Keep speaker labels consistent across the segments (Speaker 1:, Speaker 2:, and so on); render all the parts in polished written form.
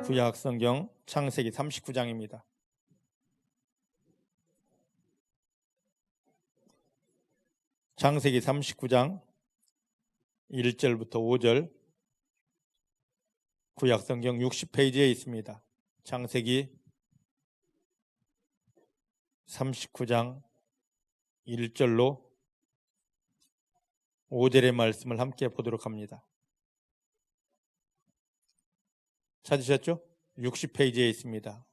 Speaker 1: 구약 성경 창세기 39장입니다. 창세기 39장 1절부터 5절, 구약 성경 60페이지에 있습니다. 창세기 39장 1절로 5절의 말씀을 함께 보도록 합니다. 찾으셨죠? 60페이지에 있습니다.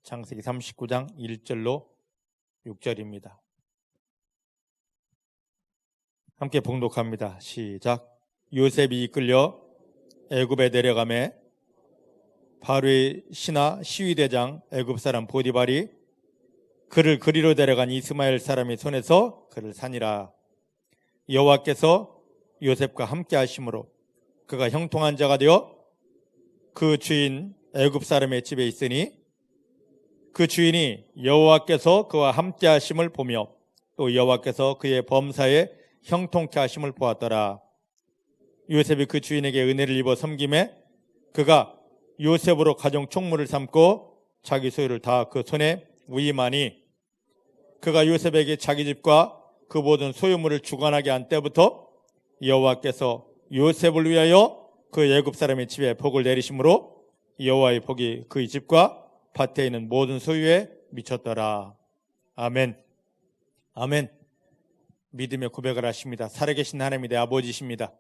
Speaker 1: 창세기 39장 1절로 6절입니다. 함께 봉독합니다. 시작. 요셉이 이끌려 애굽에 내려가매 바로의 신하 시위대장 애굽 사람 보디발이 그를 그리로 데려간 이스마엘 사람의 손에서 그를 산이라. 여호와께서 요셉과 함께 하심으로 그가 형통한 자가 되어 그 주인 애굽 사람의 집에 있으니 그 주인이 여호와께서 그와 함께 하심을 보며 또 여호와께서 그의 범사에 형통케 하심을 보았더라. 요셉이 그 주인에게 은혜를 입어 섬김에 그가 요셉으로 가정 총무를 삼고 자기 소유를 다 그 손에 위임하니 그가 요셉에게 자기 집과 그 모든 소유물을 주관하게 한 때부터 여호와께서 요셉을 위하여 그 애굽 사람의 집에 복을 내리심으로 여호와의 복이 그의 집과 밭에 있는 모든 소유에 미쳤더라. 아멘. 아멘. 믿음의 고백을 하십니다. 살아계신 하나님이 내 아버지십니다.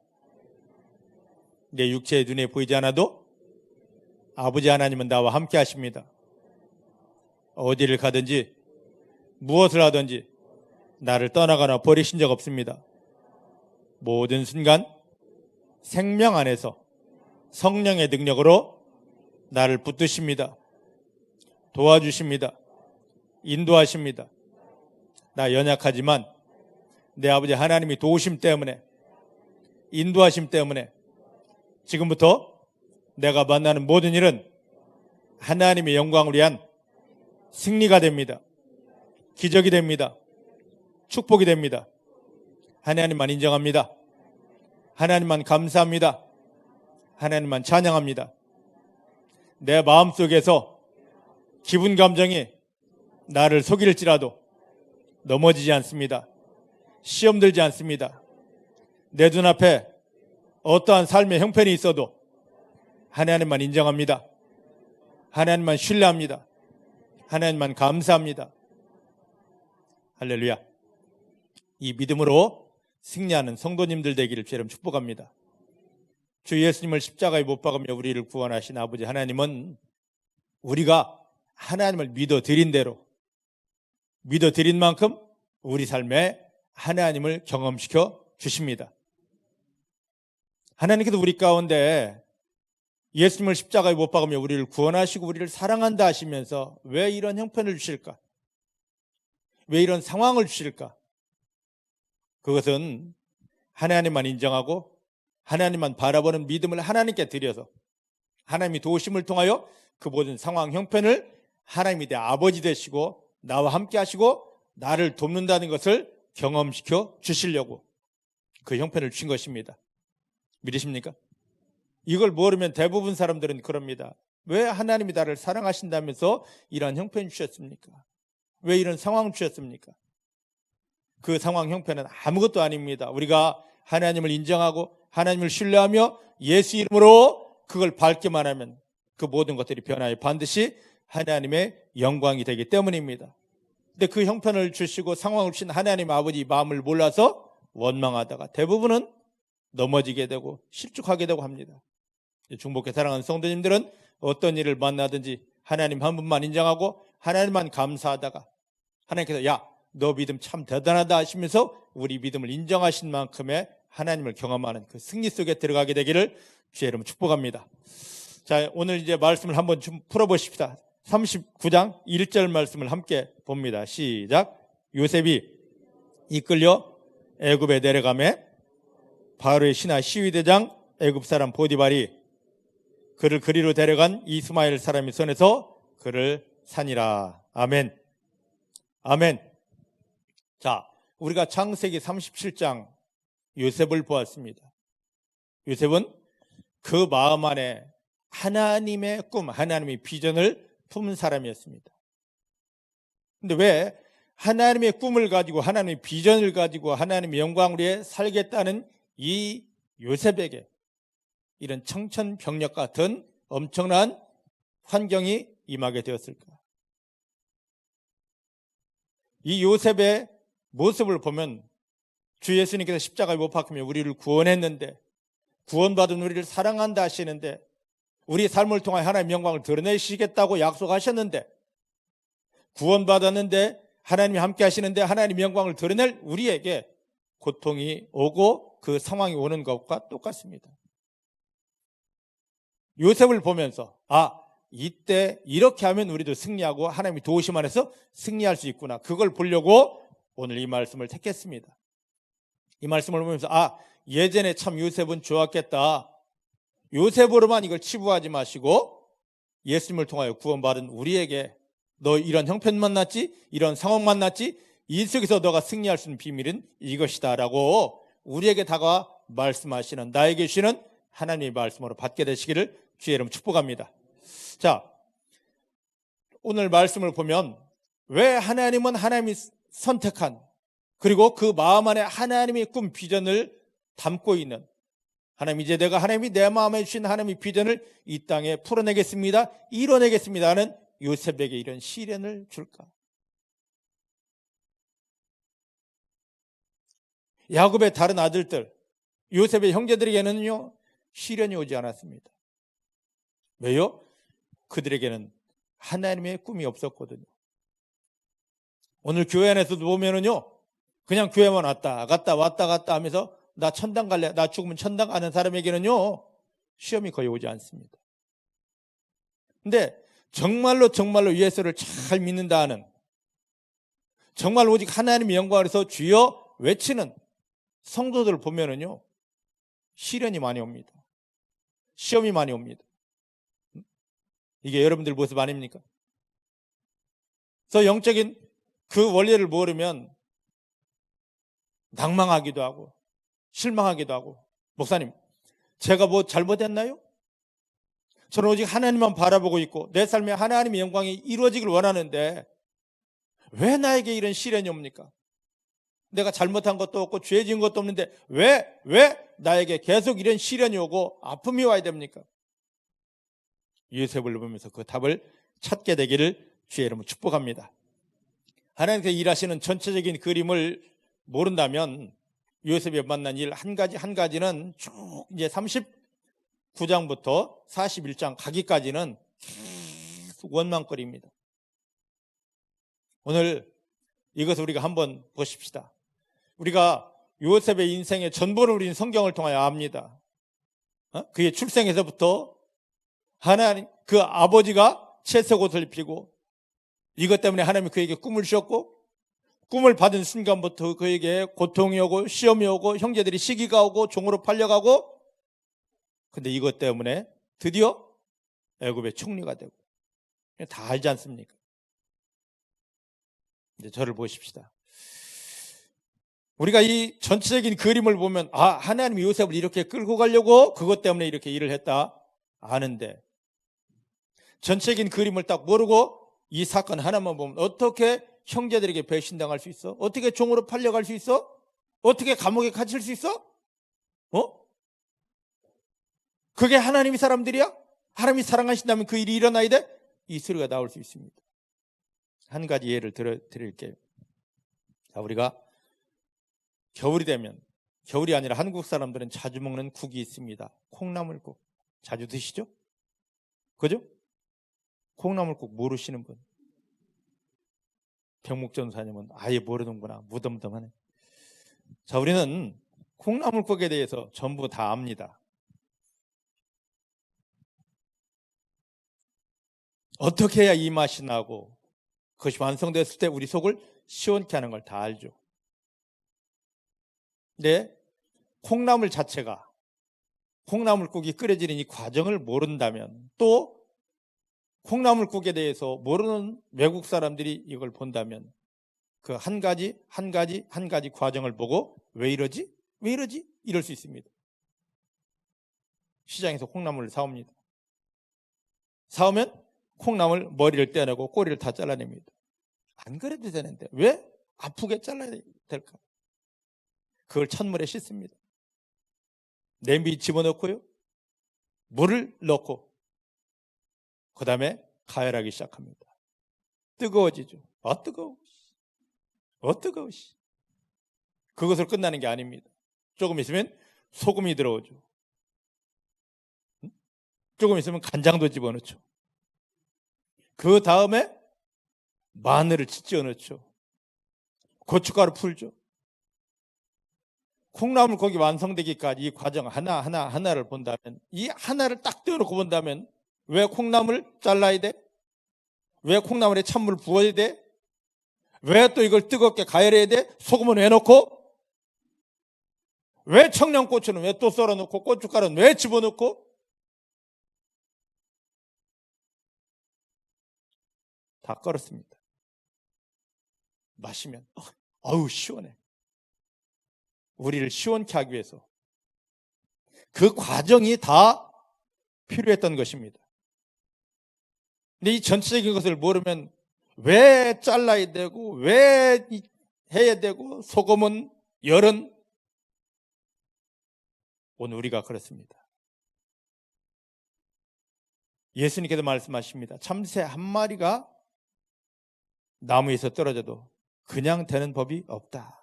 Speaker 1: 내 육체의 눈에 보이지 않아도 아버지 하나님은 나와 함께 하십니다. 어디를 가든지 무엇을 하든지 나를 떠나거나 버리신 적 없습니다. 모든 순간 생명 안에서 성령의 능력으로 나를 붙드십니다. 도와주십니다. 인도하십니다. 나 연약하지만 내 아버지 하나님이 도우심 때문에, 인도하심 때문에 지금부터 내가 만나는 모든 일은 하나님의 영광을 위한 승리가 됩니다. 기적이 됩니다. 축복이 됩니다. 하나님만 인정합니다. 하나님만 감사합니다. 하나님만 찬양합니다. 내 마음속에서 기분 감정이 나를 속일지라도 넘어지지 않습니다. 시험 들지 않습니다. 내 눈앞에 어떠한 삶의 형편이 있어도 하나님만 인정합니다. 하나님만 신뢰합니다. 하나님만 감사합니다. 할렐루야. 이 믿음으로 승리하는 성도님들 되기를 주님 축복합니다. 주 예수님을 십자가에 못 박으며 우리를 구원하신 아버지 하나님은 우리가 하나님을 믿어드린 대로, 믿어드린 만큼 우리 삶에 하나님을 경험시켜 주십니다. 하나님께서 우리 가운데 예수님을 십자가에 못 박으며 우리를 구원하시고 우리를 사랑한다 하시면서 왜 이런 형편을 주실까? 왜 이런 상황을 주실까? 그것은 하나님만 인정하고 하나님만 바라보는 믿음을 하나님께 드려서 하나님이 도우심을 통하여 그 모든 상황 형편을 하나님이 내 아버지 되시고 나와 함께 하시고 나를 돕는다는 것을 경험시켜 주시려고 그 형편을 주신 것입니다. 믿으십니까? 이걸 모르면 대부분 사람들은 그럽니다. 왜 하나님이 나를 사랑하신다면서 이런 형편을 주셨습니까? 왜 이런 상황을 주셨습니까? 그 상황 형편은 아무것도 아닙니다. 우리가 하나님을 인정하고 하나님을 신뢰하며 예수 이름으로 그걸 밟기만 하면 그 모든 것들이 변하여 반드시 하나님의 영광이 되기 때문입니다. 근데 그 형편을 주시고 상황을 주신 하나님 아버지 마음을 몰라서 원망하다가 대부분은 넘어지게 되고 실족하게 되고 합니다. 중복해 사랑하는 성도님들은 어떤 일을 만나든지 하나님 한 분만 인정하고 하나님만 감사하다가 하나님께서 야, 너 믿음 참 대단하다 하시면서 우리 믿음을 인정하신 만큼의 하나님을 경험하는 그 승리 속에 들어가게 되기를 주의 이름으로 축복합니다. 자, 오늘 이제 말씀을 한번 좀 풀어보십시다. 39장 1절 말씀을 함께 봅니다. 시작. 요셉이 이끌려 애굽에 내려가매 바로의 신하 시위대장 애굽 사람 보디발이 그를 그리로 데려간 이스마엘 사람의 손에서 그를 산이라. 아멘. 아멘. 자, 우리가 창세기 37장 요셉을 보았습니다. 요셉은 그 마음 안에 하나님의 꿈, 하나님의 비전을 품은 사람이었습니다. 근데 왜 하나님의 꿈을 가지고 하나님의 비전을 가지고 하나님의 영광을 위해 살겠다는 이 요셉에게 이런 청천벽력 같은 엄청난 환경이 임하게 되었을까? 이 요셉의 모습을 보면 주 예수님께서 십자가에 못 박히며 우리를 구원했는데, 구원받은 우리를 사랑한다 하시는데, 우리 삶을 통해 하나님의 영광을 드러내시겠다고 약속하셨는데, 구원받았는데 하나님이 함께 하시는데 하나님의 영광을 드러낼 우리에게 고통이 오고 그 상황이 오는 것과 똑같습니다. 요셉을 보면서 이때 이렇게 하면 우리도 승리하고 하나님이 도우심 안에서 승리할 수 있구나, 그걸 보려고 오늘 이 말씀을 택했습니다. 이 말씀을 보면서 예전에 참 요셉은 좋았겠다, 요셉으로만 이걸 치부하지 마시고 예수님을 통하여 구원받은 우리에게 너 이런 형편 만났지, 이런 상황 만났지, 이 속에서 너가 승리할 수 있는 비밀은 이것이다 라고 우리에게 다가와 말씀하시는, 나에게 주시는 하나님의 말씀으로 받게 되시기를 주의 이름 축복합니다. 자, 오늘 말씀을 보면 왜 하나님은 하나님이 선택한, 그리고 그 마음 안에 하나님의 꿈 비전을 담고 있는, 하나님 이제 내가 하나님이 내 마음에 주신 하나님의 비전을 이 땅에 풀어내겠습니다, 이뤄내겠습니다 하는 요셉에게 이런 시련을 줄까? 야곱의 다른 아들들, 요셉의 형제들에게는요 시련이 오지 않았습니다. 왜요? 그들에게는 하나님의 꿈이 없었거든요. 오늘 교회 안에서도 보면은요 그냥 교회만 왔다 갔다 하면서 나 천당 갈래, 나 죽으면 천당 가는 사람에게는요 시험이 거의 오지 않습니다. 근데 정말로 예수를 잘 믿는다 하는, 정말 오직 하나님의 영광을 위해서 주여 외치는 성도들을 보면은요 시련이 많이 옵니다. 시험이 많이 옵니다. 이게 여러분들 모습 아닙니까? 그래서 영적인 그 원리를 모르면 낭망하기도 하고 실망하기도 하고, 목사님 제가 뭐 잘못했나요? 저는 오직 하나님만 바라보고 있고 내 삶에 하나님의 영광이 이루어지길 원하는데 왜 나에게 이런 시련이 옵니까? 내가 잘못한 것도 없고 죄 지은 것도 없는데 왜 나에게 계속 이런 시련이 오고 아픔이 와야 됩니까? 요셉을 보면서 그 답을 찾게 되기를 주의 이름으로 축복합니다. 하나님께서 일하시는 전체적인 그림을 모른다면 요셉이 만난 일 한 가지는 쭉 이제 39장부터 41장 가기까지는 계속 원망거리입니다. 오늘 이것을 우리가 한번 보십시다. 우리가 요셉의 인생의 전부를 우리는 성경을 통하여 압니다. 그의 출생에서부터 하나님 그 아버지가 채색 옷을 입히고 이것 때문에 하나님이 그에게 꿈을 주셨고, 꿈을 받은 순간부터 그에게 고통이 오고 시험이 오고 형제들이 시기가 오고 종으로 팔려가고, 근데 이것 때문에 드디어 애굽의 총리가 되고, 다 알지 않습니까? 이제 저를 보십시다. 우리가 이 전체적인 그림을 보면 하나님이 요셉을 이렇게 끌고 가려고 그것 때문에 이렇게 일을 했다 아는데, 전체적인 그림을 딱 모르고 이 사건 하나만 보면 어떻게 형제들에게 배신당할 수 있어? 어떻게 종으로 팔려갈 수 있어? 어떻게 감옥에 갇힐 수 있어? 그게 하나님이 사람들이야? 하나님이 사랑하신다면 그 일이 일어나야 돼? 이 소리가 나올 수 있습니다. 한 가지 예를 드릴게요. 자, 우리가 겨울이 되면, 겨울이 아니라 한국 사람들은 자주 먹는 국이 있습니다. 콩나물국. 자주 드시죠? 그죠? 콩나물국 모르시는 분? 병목전사님은 아예 모르는구나. 무덤덤하네. 자, 우리는 콩나물국에 대해서 전부 다 압니다. 어떻게 해야 이 맛이 나고 그것이 완성됐을 때 우리 속을 시원케 하는 걸 다 알죠. 근데 콩나물 자체가, 콩나물국이 끓여지는 이 과정을 모른다면, 또 콩나물국에 대해서 모르는 외국 사람들이 이걸 본다면 그 한 가지 과정을 보고 왜 이러지? 이럴 수 있습니다. 시장에서 콩나물을 사옵니다. 싸우면 콩나물 머리를 떼내고 꼬리를 다 잘라냅니다. 안 그래도 되는데 왜 아프게 잘라야 될까? 그걸 찬물에 씻습니다. 냄비 집어넣고요, 물을 넣고 그 다음에 가열하기 시작합니다. 뜨거워지죠. 뜨거워. 뜨거워. 그것으로 끝나는 게 아닙니다. 조금 있으면 소금이 들어오죠. 조금 있으면 간장도 집어넣죠. 그 다음에 마늘을 찢어 넣죠. 고춧가루 풀죠. 콩나물 고기 완성되기까지 이 과정 하나를 본다면, 이 하나를 딱 떼어놓고 본다면 왜 콩나물 잘라야 돼? 왜 콩나물에 찬물을 부어야 돼? 왜 또 이걸 뜨겁게 가열해야 돼? 소금은 왜 넣고? 왜 청양고추는 왜 또 썰어놓고, 고춧가루는 왜 집어넣고? 다 끓었습니다. 마시면 아우 시원해. 우리를 시원케 하기 위해서 그 과정이 다 필요했던 것입니다. 근데 이 전체적인 것을 모르면 왜 잘라야 되고 왜 해야 되고 소금은 열은, 오늘 우리가 그렇습니다. 예수님께서 말씀하십니다. 참새 한 마리가 나무에서 떨어져도 그냥 되는 법이 없다.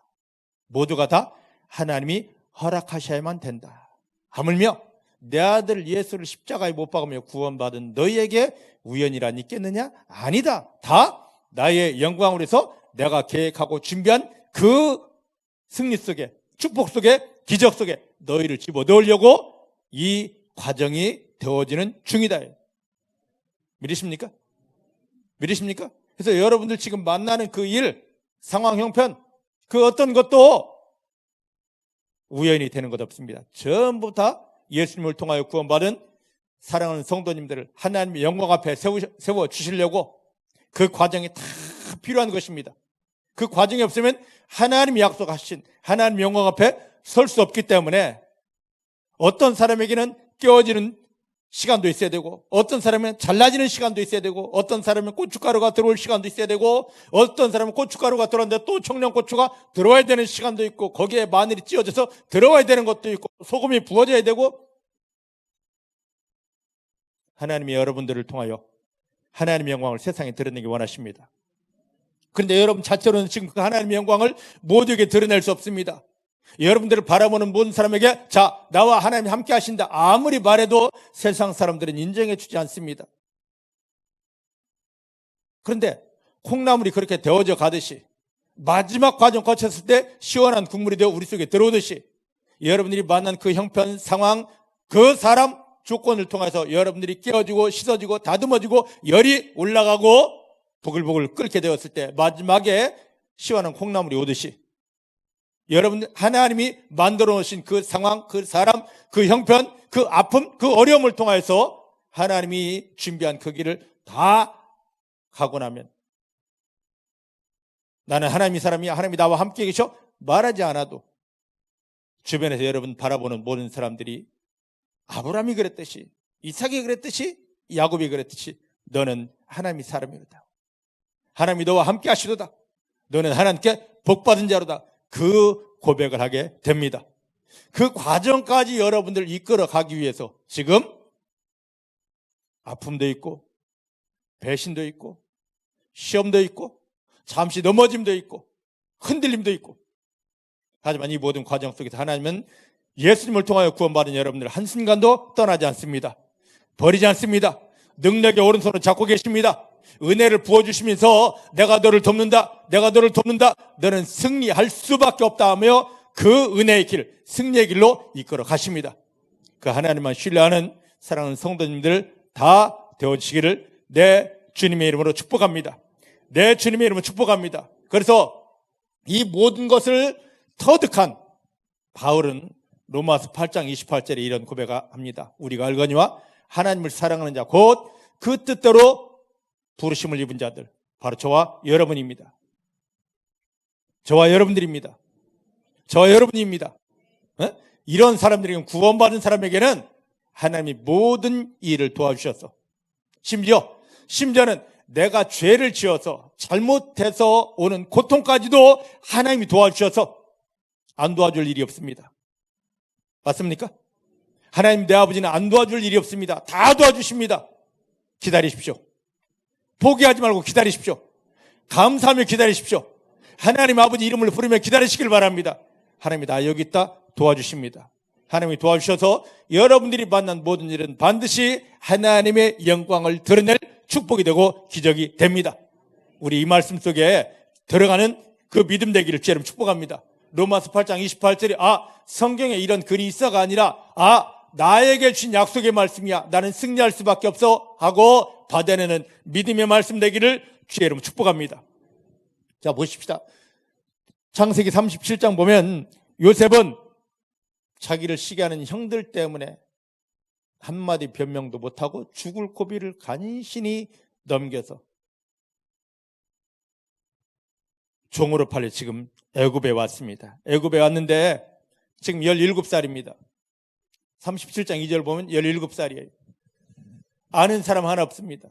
Speaker 1: 모두가 다 하나님이 허락하셔야만 된다. 하물며 내 아들 예수를 십자가에 못 박으며 구원받은 너희에게 우연이란 있겠느냐? 아니다. 다 나의 영광을 위해서 내가 계획하고 준비한 그 승리 속에, 축복 속에, 기적 속에 너희를 집어넣으려고 이 과정이 되어지는 중이다. 믿으십니까? 믿으십니까? 그래서 여러분들 지금 만나는 그 일, 상황, 형편, 그 어떤 것도 우연히 되는 것 없습니다. 전부 다 예수님을 통하여 구원받은 사랑하는 성도님들을 하나님의 영광 앞에 세워주시려고 그 과정이 다 필요한 것입니다. 그 과정이 없으면 하나님이 약속하신 하나님 영광 앞에 설 수 없기 때문에 어떤 사람에게는 깨어지는 시간도 있어야 되고, 어떤 사람은 잘라지는 시간도 있어야 되고, 어떤 사람은 고춧가루가 들어올 시간도 있어야 되고, 어떤 사람은 고춧가루가 들어왔는데 또 청양고추가 들어와야 되는 시간도 있고, 거기에 마늘이 찧어져서 들어와야 되는 것도 있고, 소금이 부어져야 되고, 하나님이 여러분들을 통하여 하나님의 영광을 세상에 드러내기 원하십니다. 그런데 여러분 자체로는 지금 그 하나님의 영광을 모두에게 드러낼 수 없습니다. 여러분들을 바라보는 모든 사람에게 자, 나와 하나님이 함께 하신다 아무리 말해도 세상 사람들은 인정해 주지 않습니다. 그런데 콩나물이 그렇게 데워져 가듯이 마지막 과정 거쳤을 때 시원한 국물이 되어 우리 속에 들어오듯이 여러분들이 만난 그 형편, 상황, 그 사람, 조건을 통해서 여러분들이 깨어지고 씻어지고 다듬어지고 열이 올라가고 보글보글 끓게 되었을 때 마지막에 시원한 콩나물이 오듯이 여러분들 하나님이 만들어 놓으신 그 상황, 그 사람, 그 형편, 그 아픔, 그 어려움을 통해서 하나님이 준비한 그 길을 다 가고 나면 나는 하나님의 사람이야, 하나님이 나와 함께 계셔 말하지 않아도 주변에서 여러분 바라보는 모든 사람들이 아브라함이 그랬듯이, 이삭이 그랬듯이, 야곱이 그랬듯이 너는 하나님의 사람이로다. 하나님이 너와 함께 하시도다. 너는 하나님께 복받은 자로다. 그 고백을 하게 됩니다. 그 과정까지 여러분들 이끌어 가기 위해서 지금 아픔도 있고 배신도 있고 시험도 있고 잠시 넘어짐도 있고 흔들림도 있고, 하지만 이 모든 과정 속에서 하나님은 예수님을 통하여 구원받은 여러분들 한순간도 떠나지 않습니다. 버리지 않습니다. 능력의 오른손을 잡고 계십니다. 은혜를 부어주시면서 내가 너를 돕는다, 내가 너를 돕는다, 너는 승리할 수밖에 없다 하며 그 은혜의 길, 승리의 길로 이끌어 가십니다. 그 하나님만 신뢰하는 사랑하는 성도님들 다 되어지기를 내 주님의 이름으로 축복합니다. 내 주님의 이름으로 축복합니다. 그래서 이 모든 것을 터득한 바울은 로마서 8장 28절에 이런 고백합니다. 우리가 알거니와 하나님을 사랑하는 자 곧 그 뜻대로 부르심을 입은 자들, 바로 저와 여러분입니다. 저와 여러분들입니다. 저와 여러분입니다. 이런 사람들에게는, 구원받은 사람에게는 하나님이 모든 일을 도와주셔서 심지어는 내가 죄를 지어서 잘못해서 오는 고통까지도 하나님이 도와주셔서 안 도와줄 일이 없습니다. 맞습니까? 하나님 내 아버지는 안 도와줄 일이 없습니다. 다 도와주십니다. 기다리십시오. 포기하지 말고 기다리십시오. 감사하며 기다리십시오. 하나님 아버지 이름을 부르며 기다리시길 바랍니다. 하나님이 나 여기 있다 도와주십니다. 하나님이 도와주셔서 여러분들이 만난 모든 일은 반드시 하나님의 영광을 드러낼 축복이 되고 기적이 됩니다. 우리 이 말씀 속에 들어가는 그 믿음 되기를 주님 축복합니다. 로마서 8장 28절에 성경에 이런 글이 있어가 아니라 나에게 주신 약속의 말씀이야. 나는 승리할 수밖에 없어 하고 받아내는 믿음의 말씀 되기를 주의 이름으로 축복합니다. 자, 보십시다. 창세기 37장 보면 요셉은 자기를 시기하는 형들 때문에 한마디 변명도 못하고 죽을 고비를 간신히 넘겨서 종으로 팔려 지금 애굽에 왔습니다. 애굽에 왔는데 지금 17살입니다. 37장 2절 보면 17살이에요. 아는 사람 하나 없습니다.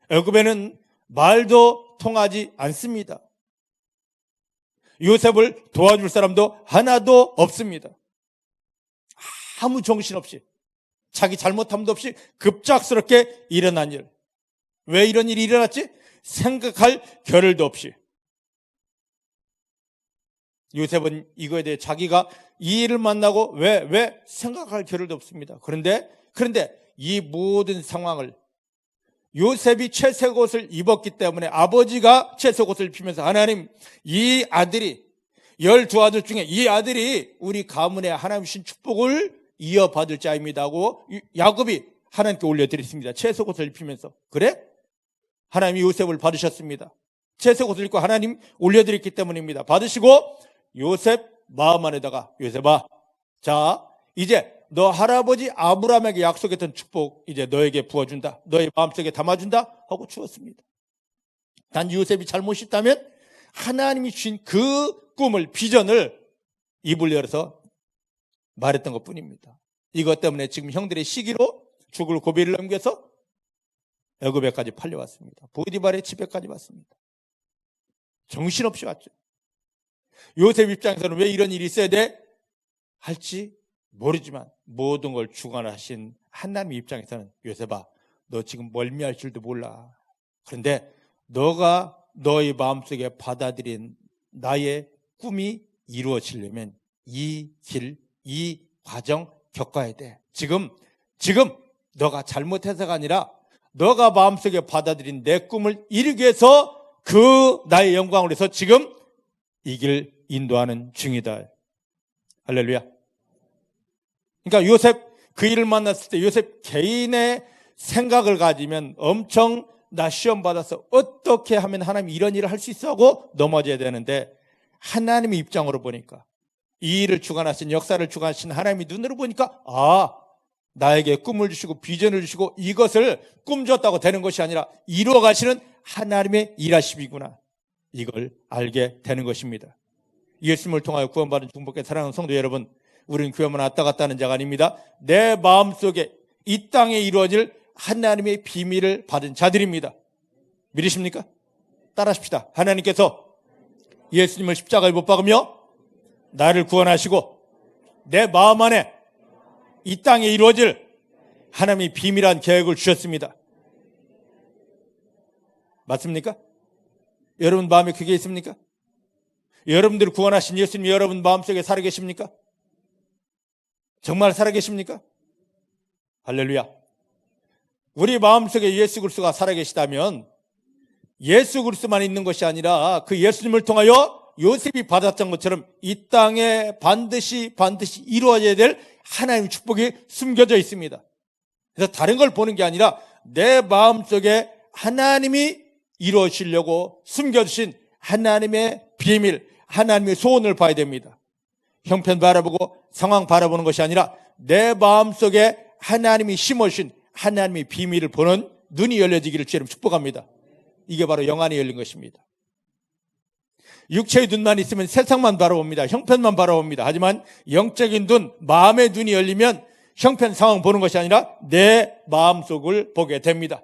Speaker 1: 애굽에는 말도 통하지 않습니다. 요셉을 도와줄 사람도 하나도 없습니다. 아무 정신없이 자기 잘못함도 없이 급작스럽게 일어난 일. 왜 이런 일이 일어났지? 생각할 겨를도 없이. 요셉은 이거에 대해 자기가 이 일을 만나고 왜 생각할 겨를도 없습니다. 그런데 이 모든 상황을 요셉이 채색 옷을 입었기 때문에 아버지가 채색 옷을 입히면서 하나님, 이 아들이 12아들 중에 이 아들이 우리 가문에 하나님 주신 축복을 이어받을 자입니다 하고 야곱이 하나님께 올려드렸습니다. 채색 옷을 입히면서. 그래? 하나님이 요셉을 받으셨습니다. 채색 옷을 입고 하나님 올려드렸기 때문입니다. 받으시고 요셉 마음 안에다가 요셉아, 자 이제 너 할아버지 아브라함에게 약속했던 축복 이제 너에게 부어준다. 너의 마음속에 담아준다 하고 주었습니다. 단 요셉이 잘못이 있다면 하나님이 주신 그 꿈을, 비전을 입을 열어서 말했던 것뿐입니다. 이것 때문에 지금 형들의 시기로 죽을 고비를 넘겨서 애굽에까지 팔려왔습니다. 보디발의 집에까지 왔습니다. 정신없이 왔죠. 요셉 입장에서는 왜 이런 일이 있어야 돼? 할지 모르지만 모든 걸 주관하신 하나님 입장에서는 요셉아, 너 지금 멀미할 줄도 몰라. 그런데 너가 너의 마음속에 받아들인 나의 꿈이 이루어지려면 이 길, 이 과정 겪어야 돼. 지금 너가 잘못해서가 아니라 너가 마음속에 받아들인 내 꿈을 이루기 위해서 그 나의 영광을 위해서 지금 이 길 인도하는 중이다. 할렐루야. 그러니까 요셉 그 일을 만났을 때 요셉 개인의 생각을 가지면 엄청 나 시험 받아서 어떻게 하면 하나님이 이런 일을 할 수 있어 하고 넘어져야 되는데 하나님의 입장으로 보니까 이 일을 주관하신 역사를 주관하신 하나님의 눈으로 보니까 나에게 꿈을 주시고 비전을 주시고 이것을 꿈졌다고 되는 것이 아니라 이루어 가시는 하나님의 일하심이구나. 이걸 알게 되는 것입니다. 예수님을 통하여 구원받은 중복된 사랑하는 성도 여러분, 우리는 교회만 왔다 갔다 하는 자가 아닙니다. 내 마음속에 이 땅에 이루어질 하나님의 비밀을 받은 자들입니다. 믿으십니까? 따라하십시다. 하나님께서 예수님을 십자가에 못 박으며 나를 구원하시고 내 마음 안에 이 땅에 이루어질 하나님의 비밀한 계획을 주셨습니다. 맞습니까? 여러분 마음에 그게 있습니까? 여러분들을 구원하신 예수님이 여러분 마음속에 살아계십니까? 정말 살아계십니까? 할렐루야. 우리 마음속에 예수 그리스도가 살아계시다면 예수 그리스도만 있는 것이 아니라 그 예수님을 통하여 요셉이 받았던 것처럼 이 땅에 반드시 이루어져야 될 하나님의 축복이 숨겨져 있습니다. 그래서 다른 걸 보는 게 아니라 내 마음속에 하나님이 이루어지려고 숨겨주신 하나님의 비밀, 하나님의 소원을 봐야 됩니다. 형편 바라보고 상황 바라보는 것이 아니라 내 마음속에 하나님이 심어주신 하나님의 비밀을 보는 눈이 열려지기를 주님 축복합니다. 이게 바로 영안이 열린 것입니다. 육체의 눈만 있으면 세상만 바라봅니다. 형편만 바라봅니다. 하지만 영적인 눈, 마음의 눈이 열리면 형편 상황 보는 것이 아니라 내 마음속을 보게 됩니다.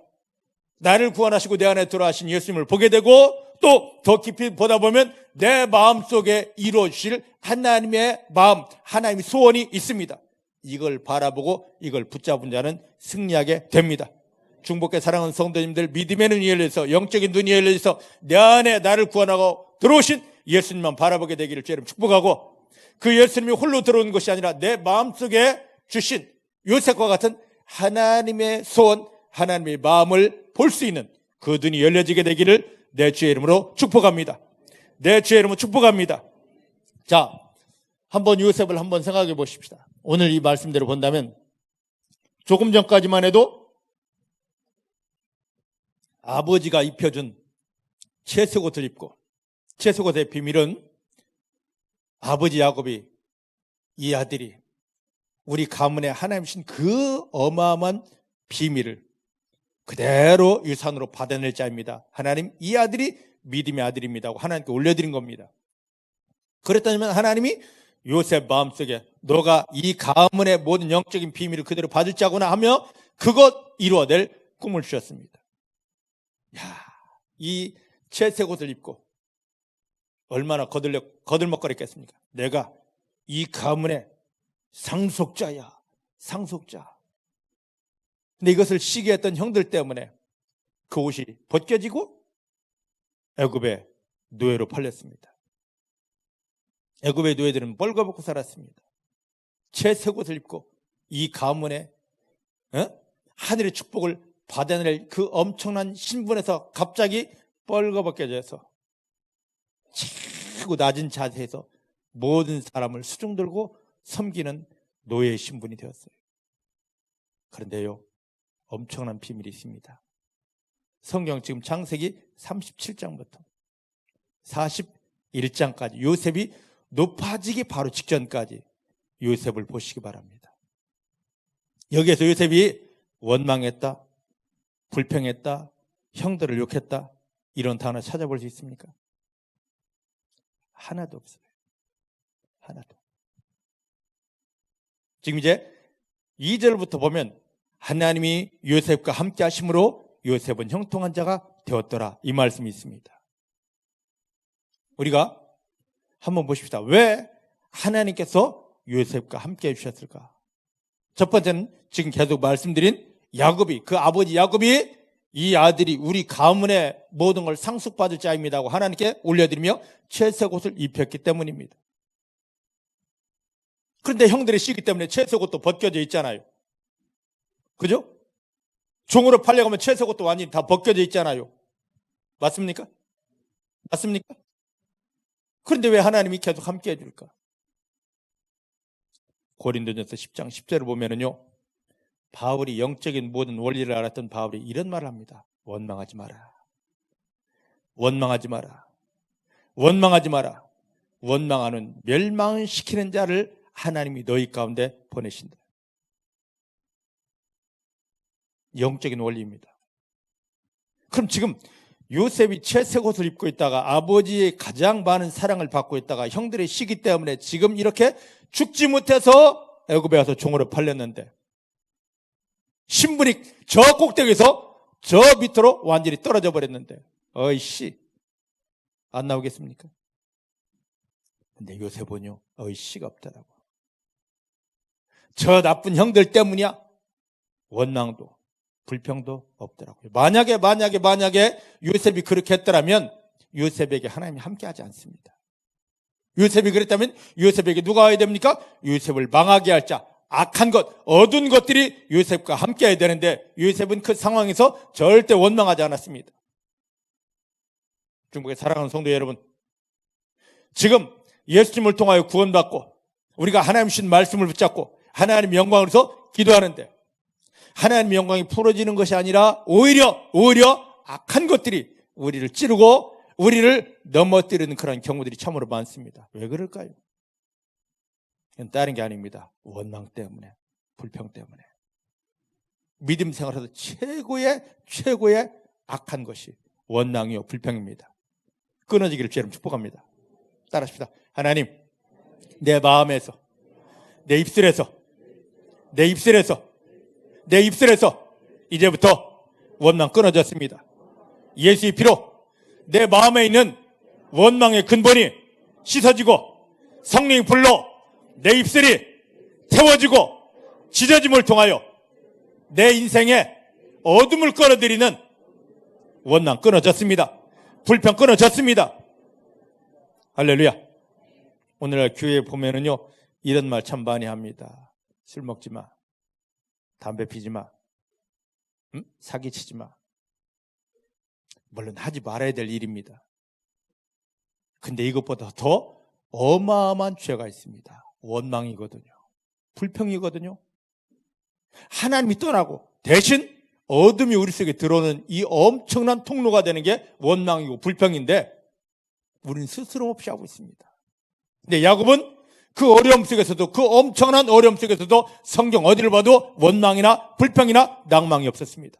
Speaker 1: 나를 구원하시고 내 안에 들어가신 예수님을 보게 되고 또 더 깊이 보다 보면 내 마음속에 이루어주실 하나님의 마음, 하나님의 소원이 있습니다. 이걸 바라보고 이걸 붙잡은 자는 승리하게 됩니다. 중복의 사랑하는 성도님들, 믿음의 눈이 열려서, 영적인 눈이 열려서 내 안에 나를 구원하고 들어오신 예수님만 바라보게 되기를 주님 축복하고, 그 예수님이 홀로 들어오는 것이 아니라 내 마음속에 주신 요셉과 같은 하나님의 소원, 하나님의 마음을 볼 수 있는 그 눈이 열려지게 되기를 내 주의 이름으로 축복합니다. 내 주의 이름으로 축복합니다. 자, 한번 요셉을 한번 생각해 보십시다. 오늘 이 말씀대로 본다면 조금 전까지만 해도 아버지가 입혀준 채색옷을 입고, 채색옷의 비밀은 아버지 야곱이 이 아들이 우리 가문에 하나님 주신 그 어마어마한 비밀을 그대로 유산으로 받아낼 자입니다. 하나님, 이 아들이 믿음의 아들입니다 하고 하나님께 올려드린 겁니다. 그랬다면 하나님이 요셉 마음속에 너가 이 가문의 모든 영적인 비밀을 그대로 받을 자구나 하며 그것 이루어낼 꿈을 주셨습니다. 이 채색옷을 입고 얼마나 거들먹거렸겠습니까? 내가 이 가문의 상속자야, 상속자. 근데 이것을 시기했던 형들 때문에 그 옷이 벗겨지고 애굽의 노예로 팔렸습니다. 애굽의 노예들은 벌거벗고 살았습니다. 채색옷을 입고 이 가문의 하늘의 축복을 받아낼 그 엄청난 신분에서 갑자기 벌거벗겨져서 최고 낮은 자세에서 모든 사람을 수중 들고 섬기는 노예의 신분이 되었어요. 그런데요, 엄청난 비밀이 있습니다. 성경 지금 창세기 37장부터 41장까지 요셉이 높아지기 바로 직전까지 요셉을 보시기 바랍니다. 여기에서 요셉이 원망했다, 불평했다, 형들을 욕했다, 이런 단어 찾아볼 수 있습니까? 하나도 없어요. 하나도. 지금 이제 2절부터 보면 하나님이 요셉과 함께 하심으로 요셉은 형통한 자가 되었더라, 이 말씀이 있습니다. 우리가 한번 보십시다. 왜 하나님께서 요셉과 함께 해주셨을까? 첫 번째는 지금 계속 말씀드린 야곱이, 그 아버지 야곱이 이 아들이 우리 가문의 모든 걸 상속받을 자입니다 하고 하나님께 올려드리며 채색옷을 입혔기 때문입니다. 그런데 형들의 시기 때문에 채색옷도 벗겨져 있잖아요. 그죠? 종으로 팔려가면 채색옷도 완전히 다 벗겨져 있잖아요. 맞습니까? 맞습니까? 그런데 왜 하나님이 계속 함께 해줄까? 고린도전서 10장 10절을 보면은요, 바울이 영적인 모든 원리를 알았던 바울이 이런 말을 합니다. 원망하지 마라. 원망하지 마라. 원망하지 마라. 원망하는 멸망을 시키는 자를 하나님이 너희 가운데 보내신다. 영적인 원리입니다. 그럼 지금 요셉이 채색옷을 입고 있다가 아버지의 가장 많은 사랑을 받고 있다가 형들의 시기 때문에 지금 이렇게 죽지 못해서 애굽에 와서 종으로 팔렸는데 신분이 저 꼭대기에서 저 밑으로 완전히 떨어져 버렸는데 어이씨 안 나오겠습니까? 근데 요셉은요 어이씨가 없더라고. 저 나쁜 형들 때문이야. 원망도 불평도 없더라고요. 만약에 요셉이 그렇게 했더라면 요셉에게 하나님이 함께하지 않습니다. 요셉이 그랬다면 요셉에게 누가 와야 됩니까? 요셉을 망하게 할 자, 악한 것, 어두운 것들이 요셉과 함께해야 되는데 요셉은 그 상황에서 절대 원망하지 않았습니다. 중국의 사랑하는 성도 여러분, 지금 예수님을 통하여 구원받고 우리가 하나님 주신 말씀을 붙잡고 하나님 영광을 위해서 기도하는데 하나님의 영광이 풀어지는 것이 아니라 오히려 악한 것들이 우리를 찌르고 우리를 넘어뜨리는 그런 경우들이 참으로 많습니다. 왜 그럴까요? 그건 다른 게 아닙니다. 원망 때문에, 불평 때문에. 믿음 생활에서 최고의 악한 것이 원망이요 불평입니다. 끊어지기를 주님 축복합니다. 따라합시다. 하나님, 내 마음에서, 내 입술에서 내 입술에서 이제부터 원망 끊어졌습니다. 예수의 피로 내 마음에 있는 원망의 근본이 씻어지고 성령의 불로 내 입술이 태워지고 지져짐을 통하여 내 인생에 어둠을 끌어들이는 원망 끊어졌습니다. 불평 끊어졌습니다. 할렐루야. 오늘날 교회에 보면은요, 이런 말 참 많이 합니다. 술 먹지 마. 담배 피지 마. 사기치지 마. 물론 하지 말아야 될 일입니다. 근데 이것보다 더 어마어마한 죄가 있습니다. 원망이거든요. 불평이거든요. 하나님이 떠나고 대신 어둠이 우리 속에 들어오는 이 엄청난 통로가 되는 게 원망이고 불평인데 우리는 스스럼 없이 하고 있습니다. 근데 야곱은 그 어려움 속에서도, 그 엄청난 어려움 속에서도 성경 어디를 봐도 원망이나 불평이나 낭망이 없었습니다.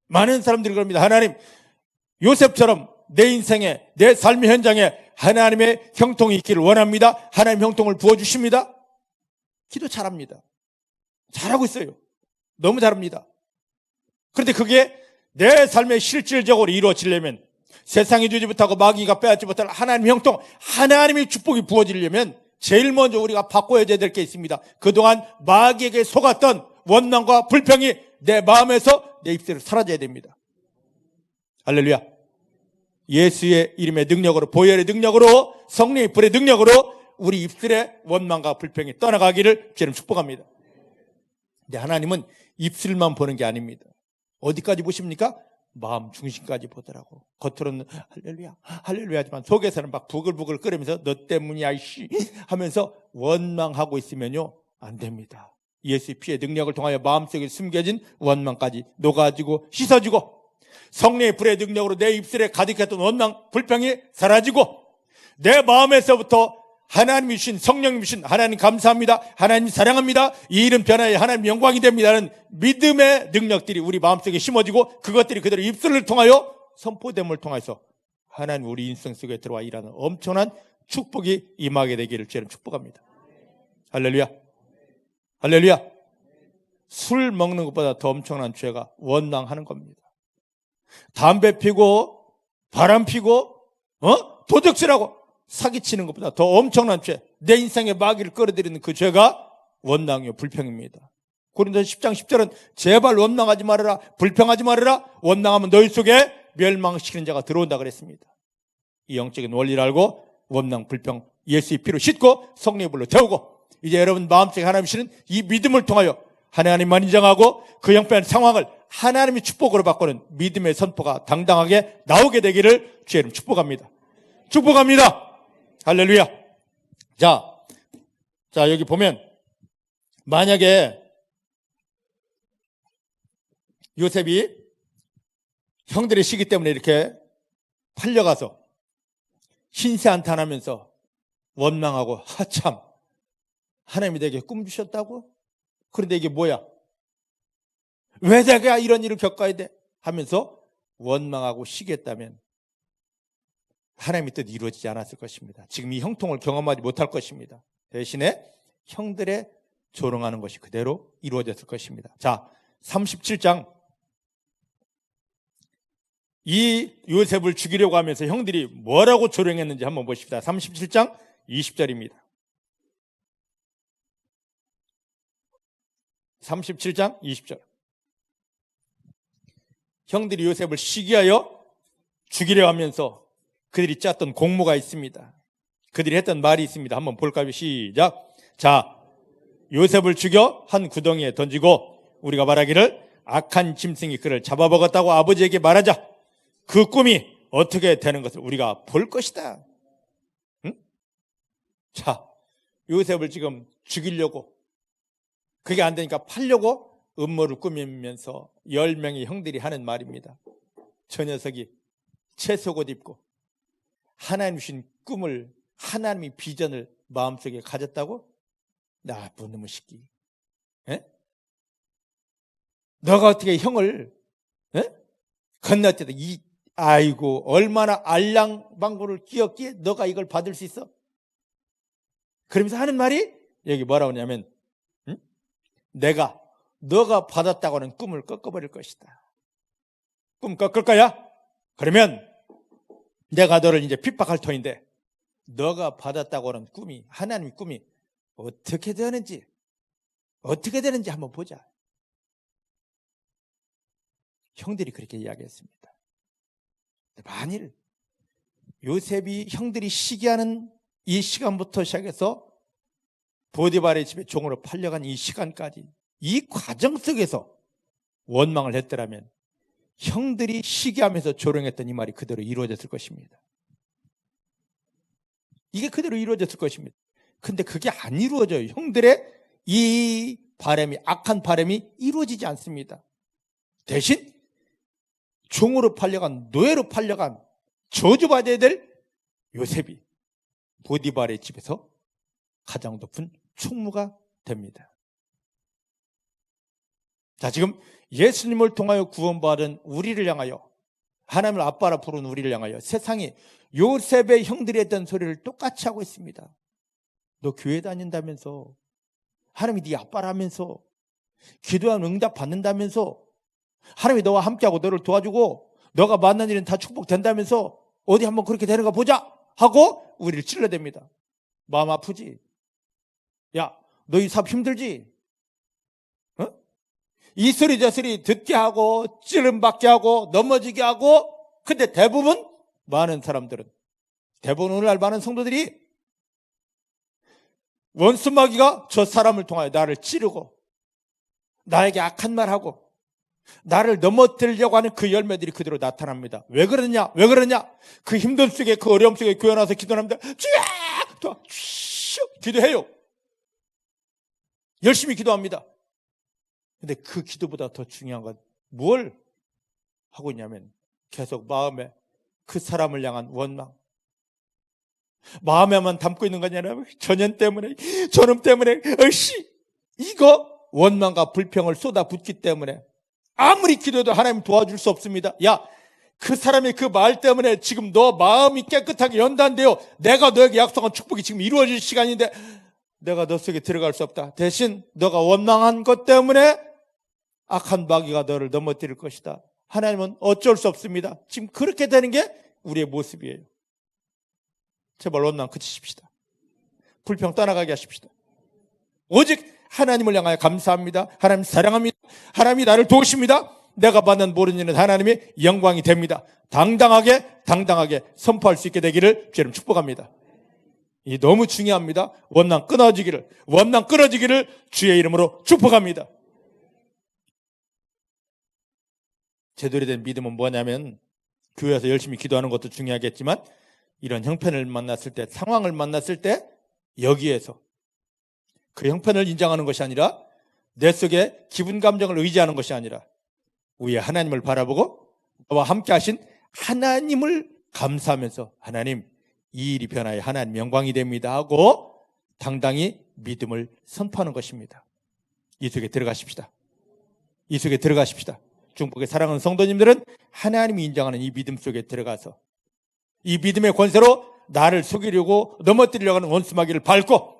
Speaker 1: 많은 사람들이 그럽니다. 하나님, 요셉처럼 내 인생에, 내 삶의 현장에 하나님의 형통이 있기를 원합니다. 하나님 형통을 부어주십니다. 기도 잘합니다. 잘하고 있어요. 너무 잘합니다. 그런데 그게 내 삶에 실질적으로 이루어지려면, 세상이 주지 못하고 마귀가 빼앗지 못할 하나님의 형통, 하나님의 축복이 부어지려면 제일 먼저 우리가 바꿔야 될 게 있습니다. 그동안 마귀에게 속았던 원망과 불평이 내 마음에서 내 입술에서 사라져야 됩니다. 할렐루야. 예수의 이름의 능력으로, 보혈의 능력으로, 성령의 불의 능력으로 우리 입술의 원망과 불평이 떠나가기를 주님 축복합니다. 근데 하나님은 입술만 보는 게 아닙니다. 어디까지 보십니까? 마음 중심까지 보더라고. 겉으로는 할렐루야, 할렐루야 하지만 속에서는 막 부글부글 끓으면서 너 때문이야 이씨 하면서 원망하고 있으면요, 안 됩니다. 예수의 피의 능력을 통하여 마음속에 숨겨진 원망까지 녹아지고 씻어지고 성령의 불의 능력으로 내 입술에 가득했던 원망, 불평이 사라지고 내 마음에서부터 하나님이 주신, 성령님이 주신 하나님 감사합니다, 하나님 사랑합니다, 이 이름 변화에 하나님 영광이 됩니다는 믿음의 능력들이 우리 마음속에 심어지고 그것들이 그대로 입술을 통하여 선포됨을 통해서 하나님 우리 인생 속에 들어와 일하는 엄청난 축복이 임하게 되기를 주님 축복합니다. 할렐루야. 할렐루야. 술 먹는 것보다 더 엄청난 죄가 원망하는 겁니다. 담배 피고 바람 피고 도둑질하고 사기치는 것보다 더 엄청난 죄, 내 인생에 마귀를 끌어들이는 그 죄가 원망이요 불평입니다. 고린도서 10장 10절은 제발 원망하지 말아라, 불평하지 말아라. 원망하면 너희 속에 멸망시키는 자가 들어온다 그랬습니다. 이 영적인 원리를 알고 원망, 불평 예수의 피로 씻고 성령의 불로 태우고 이제 여러분 마음속에 하나님 주시는 이 믿음을 통하여 하나님만 인정하고 그 형편의 상황을 하나님의 축복으로 바꾸는 믿음의 선포가 당당하게 나오게 되기를 주의 이름 축복합니다. 축복합니다. 할렐루야. 자, 여기 보면 만약에 요셉이 형들의 시기 때문에 이렇게 팔려가서 신세한탄하면서 원망하고 하참 하나님이 내게 꿈 주셨다고? 그런데 이게 뭐야? 왜 내가 이런 일을 겪어야 돼? 하면서 원망하고 시기했다면 하나님의 뜻 이루어지지 않았을 것입니다. 지금 이 형통을 경험하지 못할 것입니다. 대신에 형들의 조롱하는 것이 그대로 이루어졌을 것입니다. 자, 37장 이 요셉을 죽이려고 하면서 형들이 뭐라고 조롱했는지 한번 보십시다. 37장 20절입니다. 37장 20절. 형들이 요셉을 시기하여 죽이려 하면서 그들이 짰던 공모가 있습니다. 그들이 했던 말이 있습니다. 한번 볼까요? 시작. 자, 요셉을 죽여 한 구덩이에 던지고 우리가 말하기를 악한 짐승이 그를 잡아먹었다고 아버지에게 말하자. 그 꿈이 어떻게 되는 것을 우리가 볼 것이다. 응? 자, 요셉을 지금 죽이려고, 그게 안 되니까 팔려고 음모를 꾸미면서 10명의 형들이 하는 말입니다. 저 녀석이 채속옷 입고 하나님 주신 꿈을, 하나님의 비전을 마음속에 가졌다고? 나쁜 놈의 새끼. 에? 너가 어떻게 형을 건너뛰다 아이고 얼마나 알랑방구를 끼었기에 너가 이걸 받을 수 있어? 그러면서 하는 말이 여기 뭐라고 하냐면 내가 너가 받았다고 하는 꿈을 꺾어버릴 것이다. 꿈 꺾을 거야? 그러면 내가 너를 이제 핍박할 터인데 너가 받았다고 하는 꿈이, 하나님의 꿈이 어떻게 되는지 한번 보자. 형들이 그렇게 이야기했습니다. 만일 요셉이 형들이 시기하는 이 시간부터 시작해서 보디발의 집에 종으로 팔려간 이 시간까지 이 과정 속에서 원망을 했더라면 형들이 시기하면서 조롱했던 이 말이 그대로 이루어졌을 것입니다. 이게 그대로 이루어졌을 것입니다. 근데 그게 안 이루어져요. 형들의 이 바람이, 악한 바람이 이루어지지 않습니다. 대신 종으로 팔려간, 노예로 팔려간, 저주받아야 될 요셉이 보디발의 집에서 가장 높은 총무가 됩니다. 자, 지금 예수님을 통하여 구원받은 우리를 향하여, 하나님을 아빠라 부른 우리를 향하여 세상이 요셉의 형들이 했던 소리를 똑같이 하고 있습니다. 너 교회 다닌다면서, 하나님이 네 아빠라면서, 기도하면 응답 받는다면서, 하나님이 너와 함께하고 너를 도와주고 너가 만난 일은 다 축복된다면서 어디 한번 그렇게 되는가 보자 하고 우리를 찔러댑니다. 마음 아프지? 야, 너 이 사업 힘들지? 어? 이 소리 저 소리 듣게 하고 찌름받게 하고 넘어지게 하고, 근데 대부분 많은 사람들은, 대부분 오늘날 많은 성도들이 원수마귀가 저 사람을 통하여 나를 찌르고 나에게 악한 말하고 나를 넘어뜨리려고 하는 그 열매들이 그대로 나타납니다. 왜 그러냐? 그 힘든 속에, 그 어려움 속에 교회 나와서 기도합니다. 기도해요. 열심히 기도합니다. 근데 그 기도보다 더 중요한 건 뭘 하고 있냐면 계속 마음에 그 사람을 향한 원망, 마음에만 담고 있는 거냐? 전염 때문에, 저놈 때문에, 이거 원망과 불평을 쏟아붓기 때문에 아무리 기도해도 하나님 도와줄 수 없습니다. 야, 그 사람의 그 말 때문에 지금 너 마음이 깨끗하게 연단돼요. 내가 너에게 약속한 축복이 지금 이루어질 시간인데 내가 너 속에 들어갈 수 없다. 대신 너가 원망한 것 때문에 악한 마귀가 너를 넘어뜨릴 것이다. 하나님은 어쩔 수 없습니다. 지금 그렇게 되는 게 우리의 모습이에요. 제발 원망 그치십시다. 불평 떠나가게 하십시다. 오직 하나님을 향하여 감사합니다. 하나님 사랑합니다. 하나님이 나를 도우십니다. 내가 받는 모든 일은 하나님의 영광이 됩니다. 당당하게 선포할 수 있게 되기를 주님 축복합니다. 이 너무 중요합니다. 원망 끊어지기를 주의 이름으로 축복합니다. 제대로 된 믿음은 뭐냐면, 교회에서 열심히 기도하는 것도 중요하겠지만 이런 형편을 만났을 때, 상황을 만났을 때 여기에서 그 형편을 인정하는 것이 아니라 내 속에 기분 감정을 의지하는 것이 아니라 위에 하나님을 바라보고 나와 함께 하신 하나님을 감사하면서, 하나님 이 일이 변하여 하나님 영광이 됩니다 하고 당당히 믿음을 선포하는 것입니다. 이 속에 들어가십시다. 중복의 사랑하는 성도님들은 하나님이 인정하는 이 믿음 속에 들어가서 이 믿음의 권세로 나를 속이려고 넘어뜨리려고 하는 원수마귀를 밟고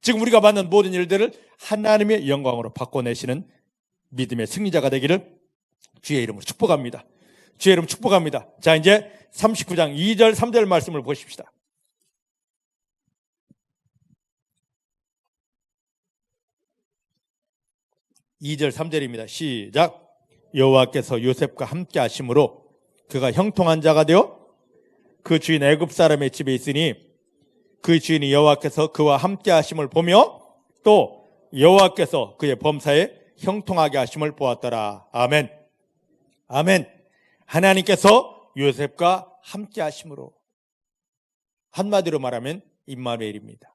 Speaker 1: 지금 우리가 받는 모든 일들을 하나님의 영광으로 바꿔내시는 믿음의 승리자가 되기를 주의 이름으로 축복합니다. 자, 이제 39장 2절 3절 말씀을 보십시다. 2절 3절입니다. 시작. 여호와께서 요셉과 함께 하심으로 그가 형통한 자가 되어 그 주인 애굽 사람의 집에 있으니 그 주인이 여호와께서 그와 함께 하심을 보며 또 여호와께서 그의 범사에 형통하게 하심을 보았더라. 아멘. 하나님께서 요셉과 함께 하심으로, 한마디로 말하면 임마누엘입니다.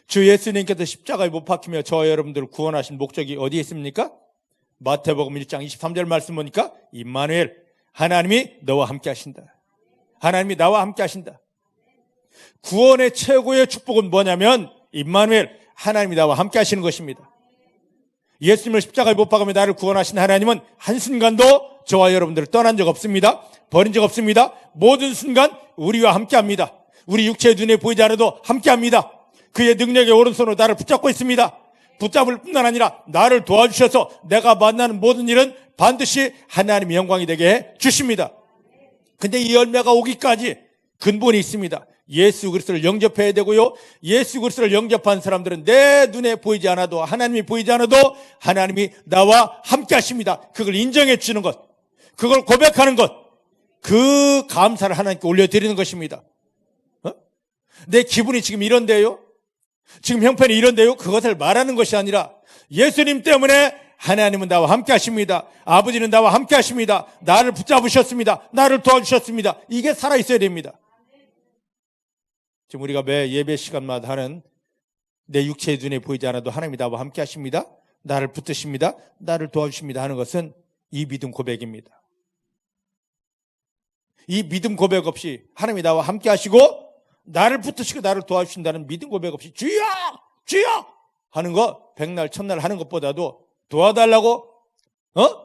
Speaker 1: 주 예수님께서 십자가에 못 박히며 저와 여러분들을 구원하신 목적이 어디에 있습니까? 마태복음 1장 23절 말씀 보니까 임마누엘, 하나님이 너와 함께 하신다. 하나님이 나와 함께 하신다. 구원의 최고의 축복은 뭐냐면 임마누엘, 하나님이 나와 함께 하시는 것입니다. 예수님을 십자가에 못 박으며 나를 구원하신 하나님은 한순간도 저와 여러분들을 떠난 적 없습니다. 버린 적 없습니다. 모든 순간 우리와 함께 합니다. 우리 육체의 눈에 보이지 않아도 함께합니다. 그의 능력의 오른손으로 나를 붙잡고 있습니다. 붙잡을 뿐만 아니라 나를 도와주셔서 내가 만나는 모든 일은 반드시 하나님의 영광이 되게 해 주십니다. 근데 이 열매가 오기까지 근본이 있습니다. 예수 그리스도를 영접해야 되고요. 예수 그리스도를 영접한 사람들은 내 눈에 보이지 않아도, 하나님이 보이지 않아도 하나님이 나와 함께 하십니다. 그걸 인정해 주는 것, 그걸 고백하는 것, 그 감사를 하나님께 올려드리는 것입니다. 내 기분이 지금 이런데요, 지금 형편이 이런데요, 그것을 말하는 것이 아니라 예수님 때문에 하나님은 나와 함께 하십니다. 아버지는 나와 함께 하십니다. 나를 붙잡으셨습니다. 나를 도와주셨습니다. 이게 살아있어야 됩니다. 지금 우리가 매 예배 시간마다 하는 내 육체의 눈에 보이지 않아도 하나님이 나와 함께 하십니다. 나를 붙드십니다. 나를 도와주십니다 하는 것은 이 믿음 고백입니다. 이 믿음 고백 없이 하나님이 나와 함께 하시고 나를 붙드시고 나를 도와주신다는 믿음 고백 없이 주여! 주여! 하는 거, 백날 첫날 하는 것보다도 도와달라고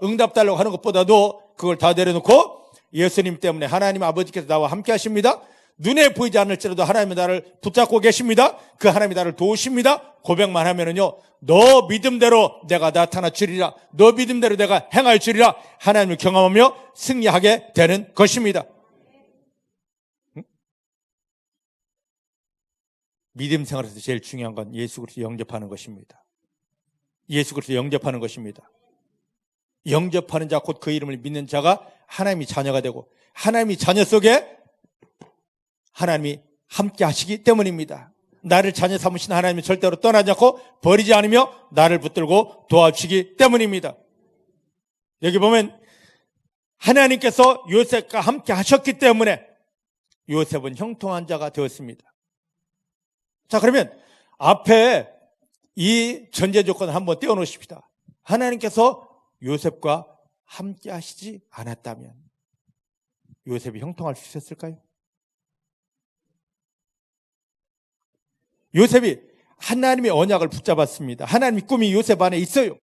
Speaker 1: 응답 달라고 하는 것보다도 그걸 다 내려놓고 예수님 때문에 하나님 아버지께서 나와 함께 하십니다. 눈에 보이지 않을지라도 하나님이 나를 붙잡고 계십니다. 그 하나님이 나를 도우십니다. 고백만 하면은요, 너 믿음대로 내가 나타나 주리라, 너 믿음대로 내가 행할 주리라 하나님을 경험하며 승리하게 되는 것입니다. 믿음 생활에서 제일 중요한 건 예수 그리스도 영접하는 것입니다. 예수 그리스도 영접하는 것입니다. 영접하는 자 곧 그 이름을 믿는 자가 하나님의 자녀가 되고 하나님의 자녀 속에 하나님이 함께 하시기 때문입니다. 나를 자녀 삼으신 하나님은 절대로 떠나지 않고 버리지 않으며 나를 붙들고 도와주시기 때문입니다. 여기 보면 하나님께서 요셉과 함께 하셨기 때문에 요셉은 형통한 자가 되었습니다. 자, 그러면 앞에 이 전제 조건을 한번 떼어놓으십시다. 하나님께서 요셉과 함께 하시지 않았다면 요셉이 형통할 수 있었을까요? 요셉이 하나님의 언약을 붙잡았습니다. 하나님의 꿈이 요셉 안에 있어요.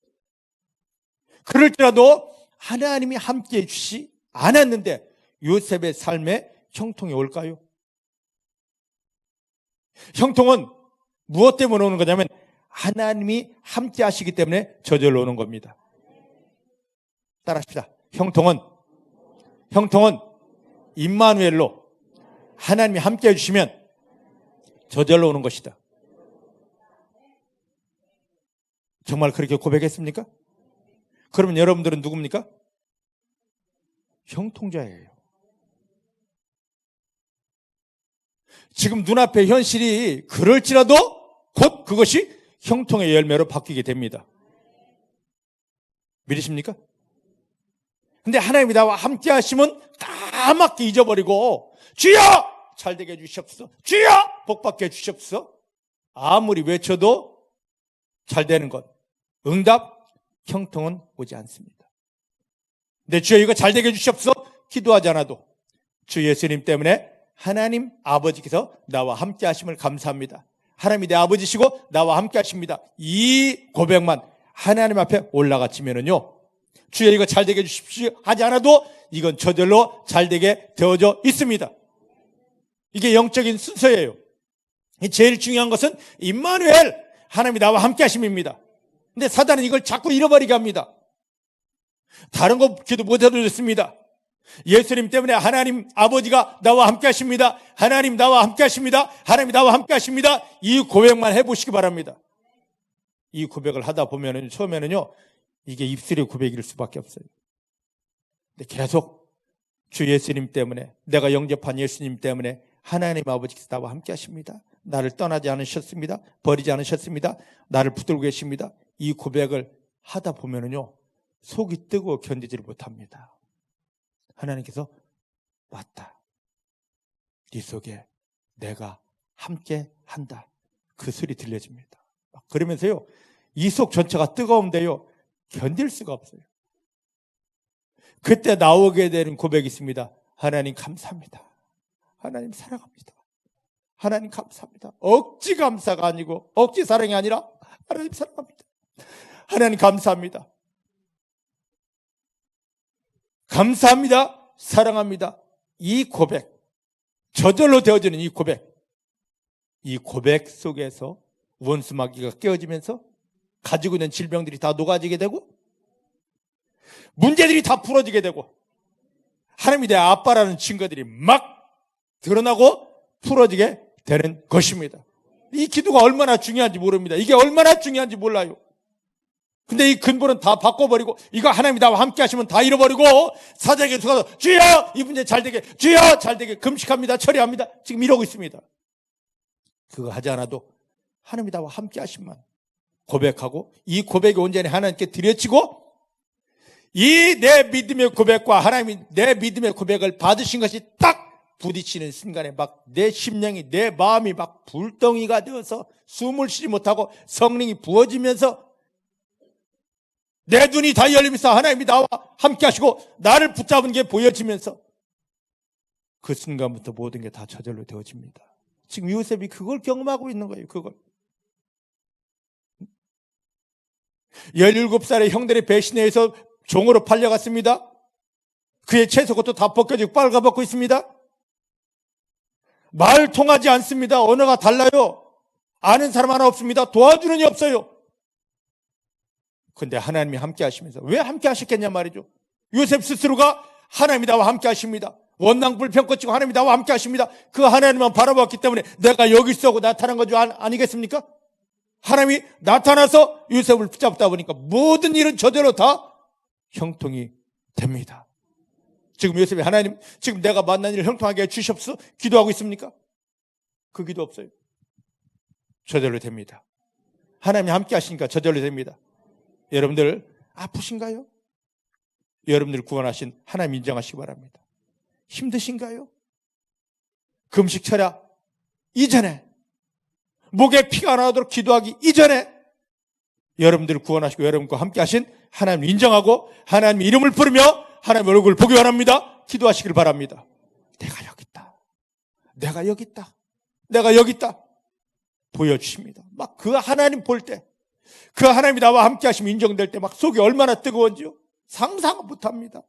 Speaker 1: 그럴지라도 하나님이 함께해 주시지 않았는데 요셉의 삶에 형통이 올까요? 형통은 무엇 때문에 오는 거냐면 하나님이 함께 하시기 때문에 저절로 오는 겁니다. 따라합시다. 형통은 임마누엘로 하나님이 함께 해주시면 저절로 오는 것이다. 정말 그렇게 고백했습니까? 그러면 여러분들은 누굽니까? 형통자예요. 지금 눈앞의 현실이 그럴지라도 곧 그것이 형통의 열매로 바뀌게 됩니다. 믿으십니까? 근데 하나님이 나와 함께 하시면 까맣게 잊어버리고 주여! 잘되게 해주시옵소서, 주여! 복받게 해주시옵소서, 아무리 외쳐도 잘 되는 것, 응답, 형통은 오지 않습니다. 근데 주여 이거 잘되게 해주시옵소서 기도하지 않아도 주 예수님 때문에 하나님 아버지께서 나와 함께 하심을 감사합니다. 하나님이 내 아버지시고 나와 함께 하십니다. 이 고백만 하나님 앞에 올라가치면은요, 주여 이거 잘되게 해주십시오 하지 않아도 이건 저절로 잘되게 되어져 있습니다. 이게 영적인 순서예요. 제일 중요한 것은 임마누엘, 하나님이 나와 함께 하심입니다. 근데 사단은 이걸 자꾸 잃어버리게 합니다. 다른 거 기도 못해도 좋습니다. 예수님 때문에 하나님 아버지가 나와 함께 하십니다. 하나님 나와 함께 하십니다. 하나님 나와 함께 하십니다. 이 고백만 해보시기 바랍니다. 이 고백을 하다 보면은 처음에는요, 이게 입술의 고백일 수밖에 없어요. 근데 계속 주 예수님 때문에, 내가 영접한 예수님 때문에 하나님 아버지께서 나와 함께 하십니다. 나를 떠나지 않으셨습니다. 버리지 않으셨습니다. 나를 붙들고 계십니다. 이 고백을 하다 보면은요, 속이 뜨고 견디지를 못합니다. 하나님께서 맞다, 네 속에 내가 함께 한다, 그 소리 들려집니다. 그러면서요, 이 속 전체가 뜨거운데요, 견딜 수가 없어요. 그때 나오게 되는 고백이 있습니다. 하나님 감사합니다. 하나님 사랑합니다. 하나님 감사합니다. 억지 감사가 아니고 억지 사랑이 아니라 하나님 사랑합니다. 하나님 감사합니다. 감사합니다. 사랑합니다. 이 고백, 저절로 되어지는 이 고백 속에서 원수 마귀가 깨어지면서 가지고 있는 질병들이 다 녹아지게 되고 문제들이 다 풀어지게 되고 하나님이 내 아빠라는 증거들이 막 드러나고 풀어지게 되는 것입니다. 이 기도가 얼마나 중요한지 모릅니다. 이게 얼마나 중요한지 몰라요. 근데 이 근본은 다 바꿔버리고 이거 하나님이 나와 함께 하시면 다 잃어버리고 사자에게 가서 주여 이 문제 잘되게 주여 잘되게 금식합니다. 처리합니다. 지금 이러고 있습니다. 그거 하지 않아도 하나님이 나와 함께 하시면 고백하고 이 고백이 온전히 하나님께 드려지고 이 내 믿음의 고백과 하나님이 내 믿음의 고백을 받으신 것이 딱 부딪히는 순간에 막 내 심령이 내 마음이 막 불덩이가 되어서 숨을 쉬지 못하고 성령이 부어지면서 내 눈이 다 열리면서 하나님이 나와 함께 하시고 나를 붙잡은 게 보여지면서 그 순간부터 모든 게 다 저절로 되어집니다. 지금 요셉이 그걸 경험하고 있는 거예요. 그걸 17살의 형들의 배신에 의해서 종으로 팔려갔습니다. 그의 채소것도 다 벗겨지고 빨가벗고 있습니다. 말 통하지 않습니다. 언어가 달라요. 아는 사람 하나 없습니다. 도와주는 이 없어요. 근데 하나님이 함께 하시면서 왜 함께 하셨겠냐 말이죠. 요셉 스스로가 하나님이 나와 함께 하십니다. 원망불평 거치고 하나님이 나와 함께 하십니다. 그 하나님만 바라봤기 때문에 내가 여기 있어 나타난 건 줄 아니겠습니까? 하나님이 나타나서 요셉을 붙잡다 보니까 모든 일은 저대로 다 형통이 됩니다. 지금 요셉이 하나님 지금 내가 만난 일을 형통하게 해주시옵소서 기도하고 있습니까? 그 기도 없어요. 저절로 됩니다. 하나님이 함께 하시니까 저절로 됩니다. 여러분들 아프신가요? 여러분들 구원하신 하나님 인정하시기 바랍니다. 힘드신가요? 금식 철야 이전에 목에 피가 나오도록 기도하기 이전에 여러분들을 구원하시고 여러분과 함께 하신 하나님 인정하고 하나님 이름을 부르며 하나님 얼굴을 보기 원합니다. 기도하시길 바랍니다. 내가 여기 있다. 내가 여기 있다. 내가 여기 있다. 보여주십니다. 막 그 하나님 볼 때 그 하나님이 나와 함께 하시면 인정될 때 막 속이 얼마나 뜨거운지요. 상상 못합니다.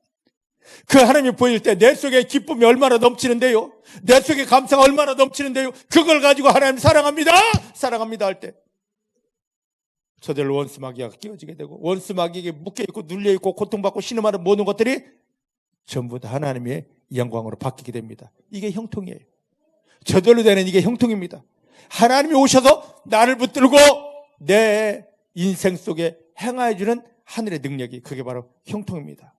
Speaker 1: 그 하나님이 보일 때 내 속에 기쁨이 얼마나 넘치는데요. 내 속에 감사가 얼마나 넘치는데요. 그걸 가지고 하나님 사랑합니다. 사랑합니다 할 때 저절로 원수 마귀가 끼어지게 되고 원수 마귀에게 묶여있고 눌려있고 고통받고 신음하는 모든 것들이 전부 다 하나님의 영광으로 바뀌게 됩니다. 이게 형통이에요. 저절로 되는 이게 형통입니다. 하나님이 오셔서 나를 붙들고 내 인생 속에 행하여주는 하늘의 능력이 그게 바로 형통입니다.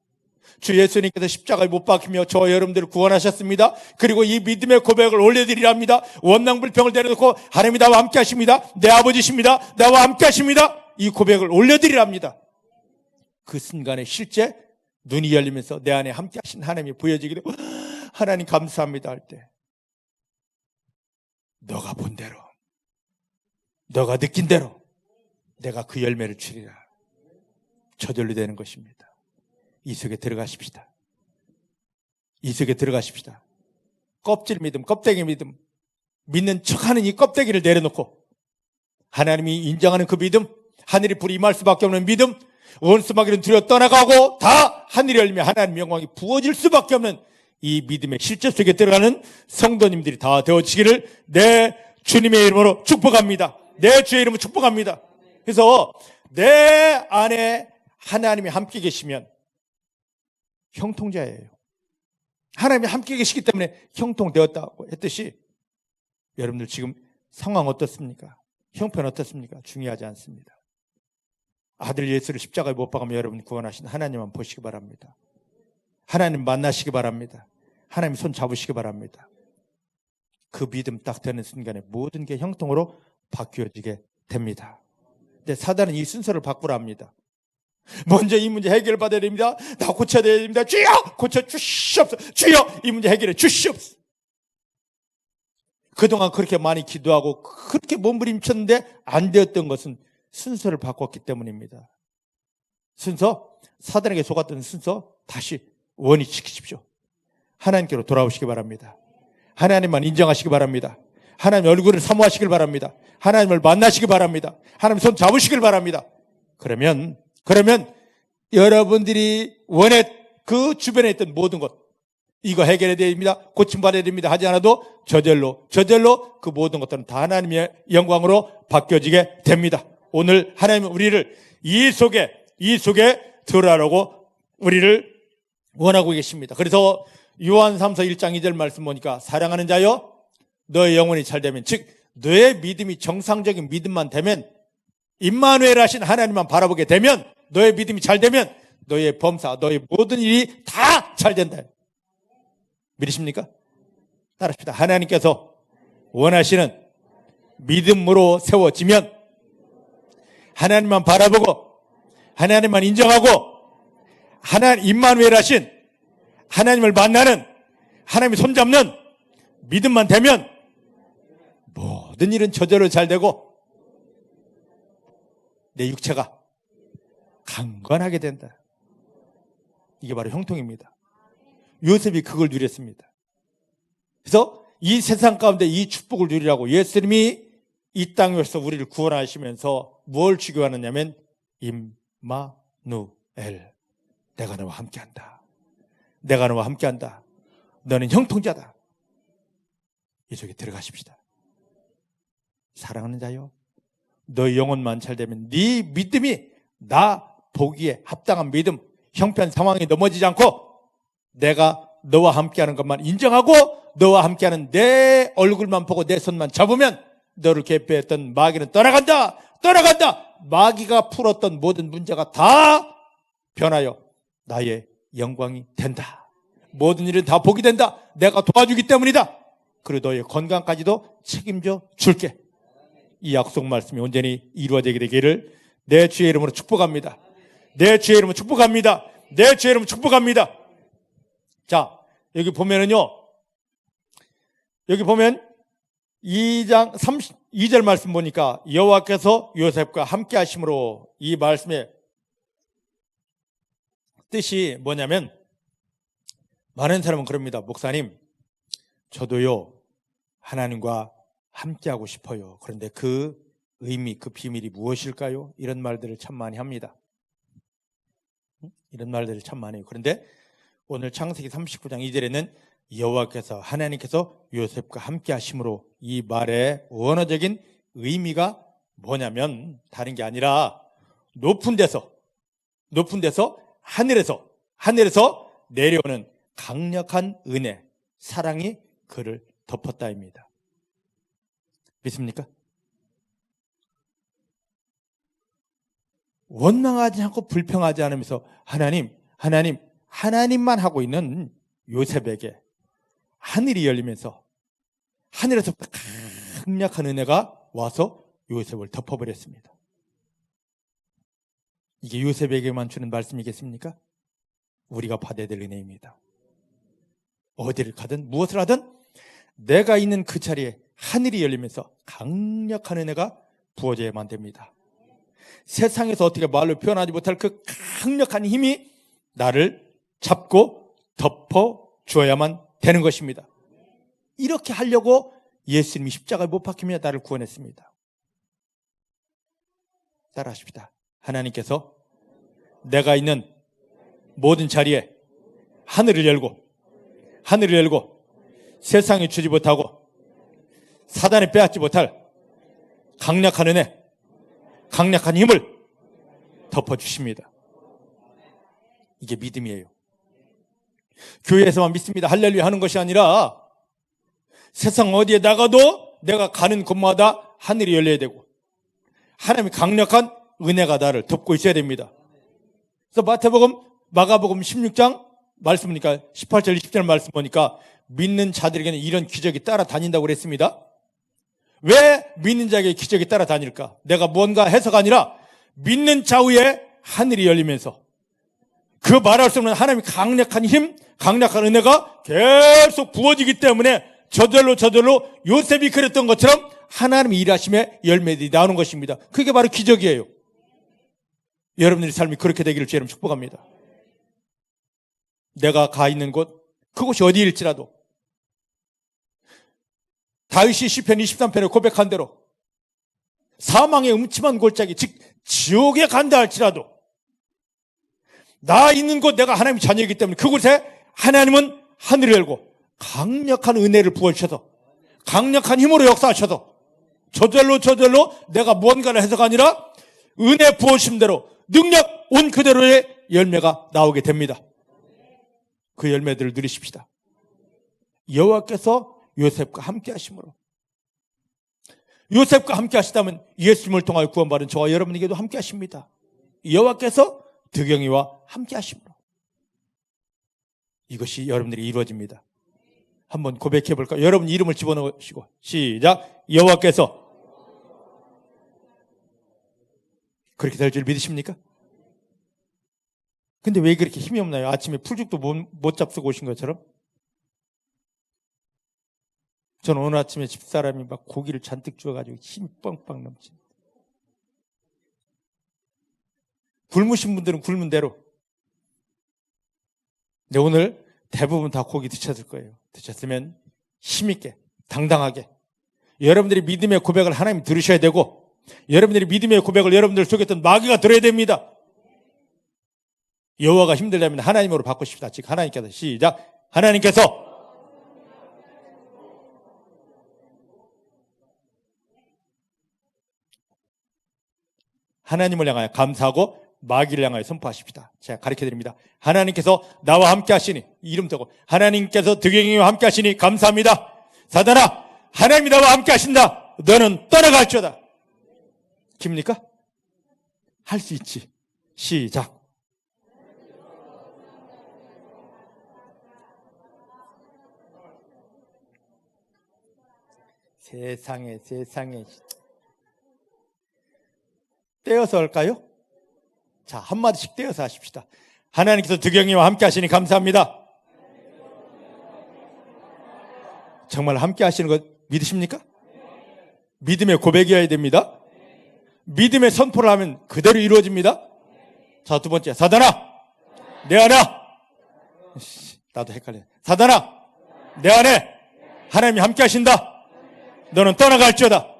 Speaker 1: 주 예수님께서 십자가에 못 박히며 저 여러분들을 구원하셨습니다. 그리고 이 믿음의 고백을 올려드리랍니다. 원망불평을 내려놓고 하나님이 나와 함께 하십니다. 내 아버지십니다. 나와 함께 하십니다. 이 고백을 올려드리랍니다. 그 순간에 실제 눈이 열리면서 내 안에 함께 하신 하나님이 보여지게 되고 하나님 감사합니다 할 때 너가 본 대로 너가 느낀 대로 내가 그 열매를 주리라. 저절로 되는 것입니다. 이 속에 들어가십시다. 이 속에 들어가십시다. 껍질 믿음, 껍데기 믿음, 믿는 척하는 이 껍데기를 내려놓고 하나님이 인정하는 그 믿음, 하늘이 불이 임할 수밖에 없는 믿음, 원수 마귀는 두려워 떠나가고 다 하늘이 열리며 하나님의 영광이 부어질 수밖에 없는 이 믿음의 실제 속에 들어가는 성도님들이 다 되어지기를 내 주님의 이름으로 축복합니다. 내 주의 이름으로 축복합니다. 그래서 내 안에 하나님이 함께 계시면 형통자예요. 하나님이 함께 계시기 때문에 형통되었다고 했듯이 여러분들 지금 상황 어떻습니까? 형편 어떻습니까? 중요하지 않습니다. 아들 예수를 십자가에 못 박으며 여러분 구원하신 하나님만 보시기 바랍니다. 하나님 만나시기 바랍니다. 하나님 손 잡으시기 바랍니다. 그 믿음 딱 되는 순간에 모든 게 형통으로 바뀌어지게 됩니다. 근데 사단은 이 순서를 바꾸라 합니다. 먼저 이 문제 해결받아야 됩니다. 나 고쳐야 됩니다. 주여 고쳐주시옵소서. 주여 이 문제 해결해 주시옵소서. 그동안 그렇게 많이 기도하고 그렇게 몸부림쳤는데 안 되었던 것은 순서를 바꿨기 때문입니다. 순서, 사단에게 속았던 순서 다시 원위 지키십시오. 하나님께로 돌아오시기 바랍니다. 하나님만 인정하시기 바랍니다. 하나님 얼굴을 사모하시길 바랍니다. 하나님을 만나시기 바랍니다. 하나님 손 잡으시길 바랍니다. 그러면 여러분들이 원해 그 주변에 있던 모든 것, 이거 해결해야 됩니다. 고침받아야 됩니다. 하지 않아도 저절로 그 모든 것들은 다 하나님의 영광으로 바뀌어지게 됩니다. 오늘 하나님은 우리를 이 속에 들어가라고 우리를 원하고 계십니다. 그래서 요한 3서 1장 2절 말씀 보니까 사랑하는 자여 너의 영혼이 잘 되면, 즉 너의 믿음이 정상적인 믿음만 되면, 임마누엘 하신 하나님만 바라보게 되면, 너의 믿음이 잘 되면 너의 범사, 너의 모든 일이 다 잘 된다. 믿으십니까? 따라합시다. 하나님께서 원하시는 믿음으로 세워지면, 하나님만 바라보고 하나님만 인정하고 하나님 임마누엘 하신 하나님을 만나는, 하나님이 손잡는 믿음만 되면 모든 일은 저절로 잘 되고 내 육체가 강건하게 된다. 이게 바로 형통입니다. 요셉이 그걸 누렸습니다. 그래서 이 세상 가운데 이 축복을 누리라고 예수님이 이 땅에서 우리를 구원하시면서 뭘 주교하느냐면 임마누엘, 내가 너와 함께한다. 내가 너와 함께한다. 너는 형통자다. 이 속에 들어가십시다. 사랑하는 자요, 너의 영혼만 잘 되면 네 믿음이 나 보기에 합당한 믿음, 형편 상황에 넘어지지 않고 내가 너와 함께하는 것만 인정하고 너와 함께하는 내 얼굴만 보고 내 손만 잡으면 너를 개폐했던 마귀는 떠나간다. 마귀가 풀었던 모든 문제가 다 변하여 나의 영광이 된다. 모든 일은 다 복이 된다. 내가 도와주기 때문이다. 그리고 너의 건강까지도 책임져 줄게. 이 약속 말씀이 온전히 이루어지게 되기를 내 주의 이름으로 축복합니다. 내 주의 이름으로 축복합니다. 내 주의 이름으로 축복합니다. 자, 여기 보면은요, 여기 보면 2장 32절 말씀 보니까 여호와께서 요셉과 함께 하심으로, 이 말씀의 뜻이 뭐냐면, 많은 사람은 그럽니다. 목사님, 저도요 하나님과 함께하고 싶어요. 그런데 그 의미, 그 비밀이 무엇일까요? 이런 말들을 참 많이 합니다. 이런 말들을 참 많이 해요. 그런데 오늘 창세기 39장 2절에는 여호와께서, 하나님께서 요셉과 함께 하심으로, 이 말의 원어적인 의미가 뭐냐면 다른 게 아니라 높은 데서 하늘에서 내려오는 강력한 은혜, 사랑이 그를 덮었다입니다. 믿습니까? 원망하지 않고 불평하지 않으면서 하나님만 하고 있는 요셉에게 하늘이 열리면서 하늘에서부터 강력한 은혜가 와서 요셉을 덮어버렸습니다. 이게 요셉에게만 주는 말씀이겠습니까? 우리가 받아야 될 은혜입니다. 어디를 가든 무엇을 하든 내가 있는 그 자리에 하늘이 열리면서 강력한 은혜가 부어져야만 됩니다. 세상에서 어떻게 말로 표현하지 못할 그 강력한 힘이 나를 잡고 덮어줘야만 되는 것입니다. 이렇게 하려고 예수님이 십자가에 못 박히며 나를 구원했습니다. 따라하십시다. 하나님께서 내가 있는 모든 자리에 하늘을 열고 세상이 주지 못하고 사단이 빼앗지 못할 강력한 은혜, 강력한 힘을 덮어주십니다. 이게 믿음이에요. 교회에서만 믿습니다, 할렐루야 하는 것이 아니라 세상 어디에 나가도 내가 가는 곳마다 하늘이 열려야 되고 하나님의 강력한 은혜가 나를 덮고 있어야 됩니다. 그래서 마가복음 16장 말씀 보니까 18절 20절 말씀 보니까 믿는 자들에게는 이런 기적이 따라다닌다고 그랬습니다. 왜 믿는 자에게 기적이 따라다닐까? 내가 뭔가 해서가 아니라 믿는 좌우에 하늘이 열리면서 그 말할 수 없는 하나님의 강력한 힘, 강력한 은혜가 계속 부어지기 때문에 저절로 요셉이 그랬던 것처럼 하나님의 일하심의 열매들이 나오는 것입니다. 그게 바로 기적이에요. 여러분들의 삶이 그렇게 되기를 주님 축복합니다. 내가 가 있는 곳, 그곳이 어디일지라도 다윗이 시편 23편에 고백한 대로 사망의 음침한 골짜기, 즉 지옥에 간다 할지라도 나 있는 곳, 내가 하나님의 자녀이기 때문에 그곳에 하나님은 하늘을 열고 강력한 은혜를 부어주셔서 강력한 힘으로 역사하셔서 저절로 내가 무언가를 해서가 아니라 은혜 부어주심대로 능력 온 그대로의 열매가 나오게 됩니다. 그 열매들을 누리십시다. 여호와께서 요셉과 함께 하심으로, 요셉과 함께 하시다면 예수님을 통하여 구원받은 저와 여러분에게도 함께 하십니다. 여호와께서 득영이와 함께 하심으로 이것이 여러분들이 이루어집니다. 한번 고백해 볼까요? 여러분 이름을 집어넣으시고 시작. 여호와께서. 그렇게 될 줄 믿으십니까? 근데 왜 그렇게 힘이 없나요? 아침에 풀죽도 못 잡수고 오신 것처럼? 저는 오늘 아침에 집사람이 막 고기를 잔뜩 주어가지고 힘이 뻥뻥 넘칩니다. 굶으신 분들은 굶은 대로. 근데 오늘 대부분 다 고기 드셨을 거예요. 드셨으면 힘있게, 당당하게 여러분들이 믿음의 고백을 하나님 들으셔야 되고, 여러분들이 믿음의 고백을 여러분들 속에 있던 마귀가 들어야 됩니다. 여호와가 힘들다면 하나님으로 바꾸십시다. 즉 하나님께서 시작. 하나님께서 하나님을 향하여 감사하고 마귀를 향하여 선포하십시다. 제가 가르쳐드립니다. 하나님께서 나와 함께 하시니, 이름 적고 하나님께서 득영이와 함께 하시니 감사합니다. 사단아, 하나님이 나와 함께 하신다. 너는 떠나갈지어다. 깁니까? 할 수 있지. 시작. 세상에 떼어서 할까요? 자, 한마디씩 떼어서 하십시다. 하나님께서 득영이와 함께 하시니 감사합니다. 정말 함께 하시는 것 믿으십니까? 믿음의 고백이어야 됩니다. 믿음의 선포를 하면 그대로 이루어집니다. 자, 두 번째, 사단아, 내 안에, 나도 헷갈려. 사단아, 내 안에 하나님이 함께 하신다. 너는 떠나갈지어다.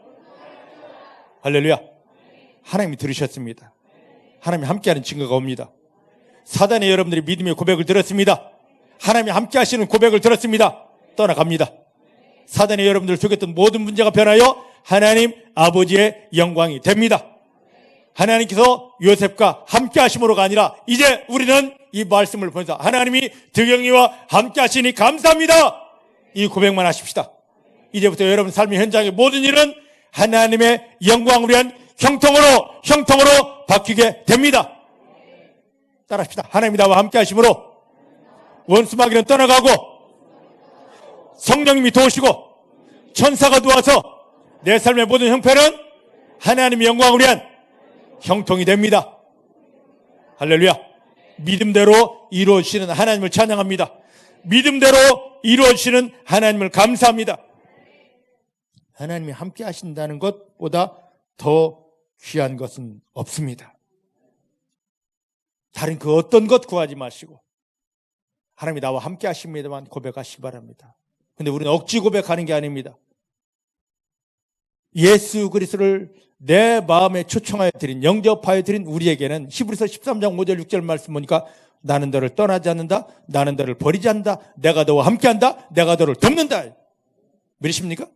Speaker 1: 할렐루야. 하나님이 들으셨습니다. 하나님이 함께하는 증거가 옵니다. 사단의 여러분들이 믿음의 고백을 들었습니다. 하나님이 함께 하시는 고백을 들었습니다. 떠나갑니다. 사단의 여러분들 속에 있던 모든 문제가 변하여 하나님 아버지의 영광이 됩니다. 하나님께서 요셉과 함께 하심으로가 아니라 이제 우리는 이 말씀을 보면서 하나님이 득영이와 함께 하시니 감사합니다. 이 고백만 하십시다. 이제부터 여러분 삶의 현장의 모든 일은 하나님의 영광을 위한 형통으로 바뀌게 됩니다. 따라합시다. 하나님이 나와 함께 하심으로 원수마귀는 떠나가고 성령님이 도우시고 천사가 도와서 내 삶의 모든 형편은 하나님의 영광을 위한 형통이 됩니다. 할렐루야. 믿음대로 이루어지시는 하나님을 찬양합니다. 믿음대로 이루어지시는 하나님을 감사합니다. 하나님이 함께 하신다는 것보다 더 귀한 것은 없습니다. 다른 그 어떤 것 구하지 마시고 하나님이 나와 함께 하십니다만 고백하시기 바랍니다. 근데 우리는 억지 고백하는 게 아닙니다. 예수 그리스도를 내 마음에 초청하여 드린, 영접하여 드린 우리에게는 히브리서 13장 5절 6절 말씀 보니까 나는 너를 떠나지 않는다, 나는 너를 버리지 않는다, 내가 너와 함께한다, 내가 너를 돕는다. 믿으십니까?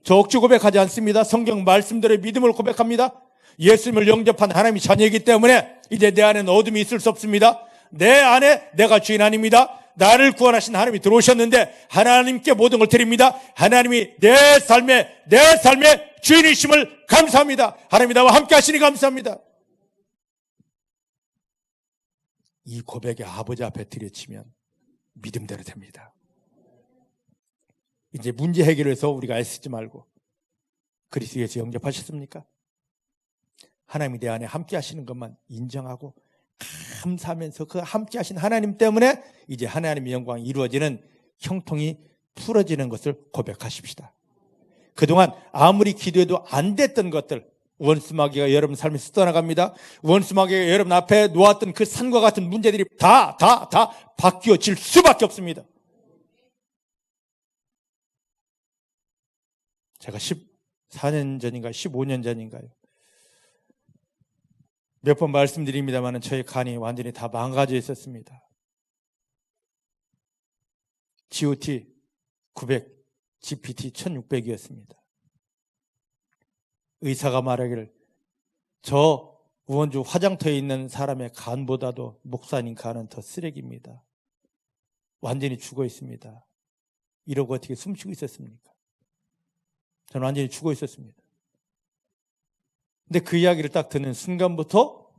Speaker 1: 저 억지 고백하지 않습니다. 성경 말씀대로 믿음을 고백합니다. 예수님을 영접한 하나님의 자녀이기 때문에 이제 내 안에는 어둠이 있을 수 없습니다. 내 안에 내가 주인 아닙니다. 나를 구원하신 하나님이 들어오셨는데 하나님께 모든 걸 드립니다. 하나님이 내 삶의 주인이심을 감사합니다. 하나님이 나와 함께 하시니 감사합니다. 이 고백이 아버지 앞에 들여치면 믿음대로 됩니다. 이제 문제 해결해서 우리가 애쓰지 말고 그리스도에서 영접하셨습니까? 하나님이 내 안에 함께 하시는 것만 인정하고 감사하면서 그 함께 하신 하나님 때문에 이제 하나님의 영광이 이루어지는 형통이 풀어지는 것을 고백하십시다. 그동안 아무리 기도해도 안 됐던 것들, 원수마귀가 여러분 삶에서 떠나갑니다. 원수마귀가 여러분 앞에 놓았던 그 산과 같은 문제들이 다 바뀌어질 수밖에 없습니다. 제가 14년 전인가요? 15년 전인가요? 몇 번 말씀드립니다만 저희 간이 완전히 다 망가져 있었습니다. GOT 900, GPT 1600이었습니다. 의사가 말하기를 저 우원주 화장터에 있는 사람의 간보다도 목사님 간은 더 쓰레기입니다. 완전히 죽어 있습니다. 이러고 어떻게 숨쉬고 있었습니까? 저는 완전히 죽어 있었습니다. 근데 그 이야기를 딱 듣는 순간부터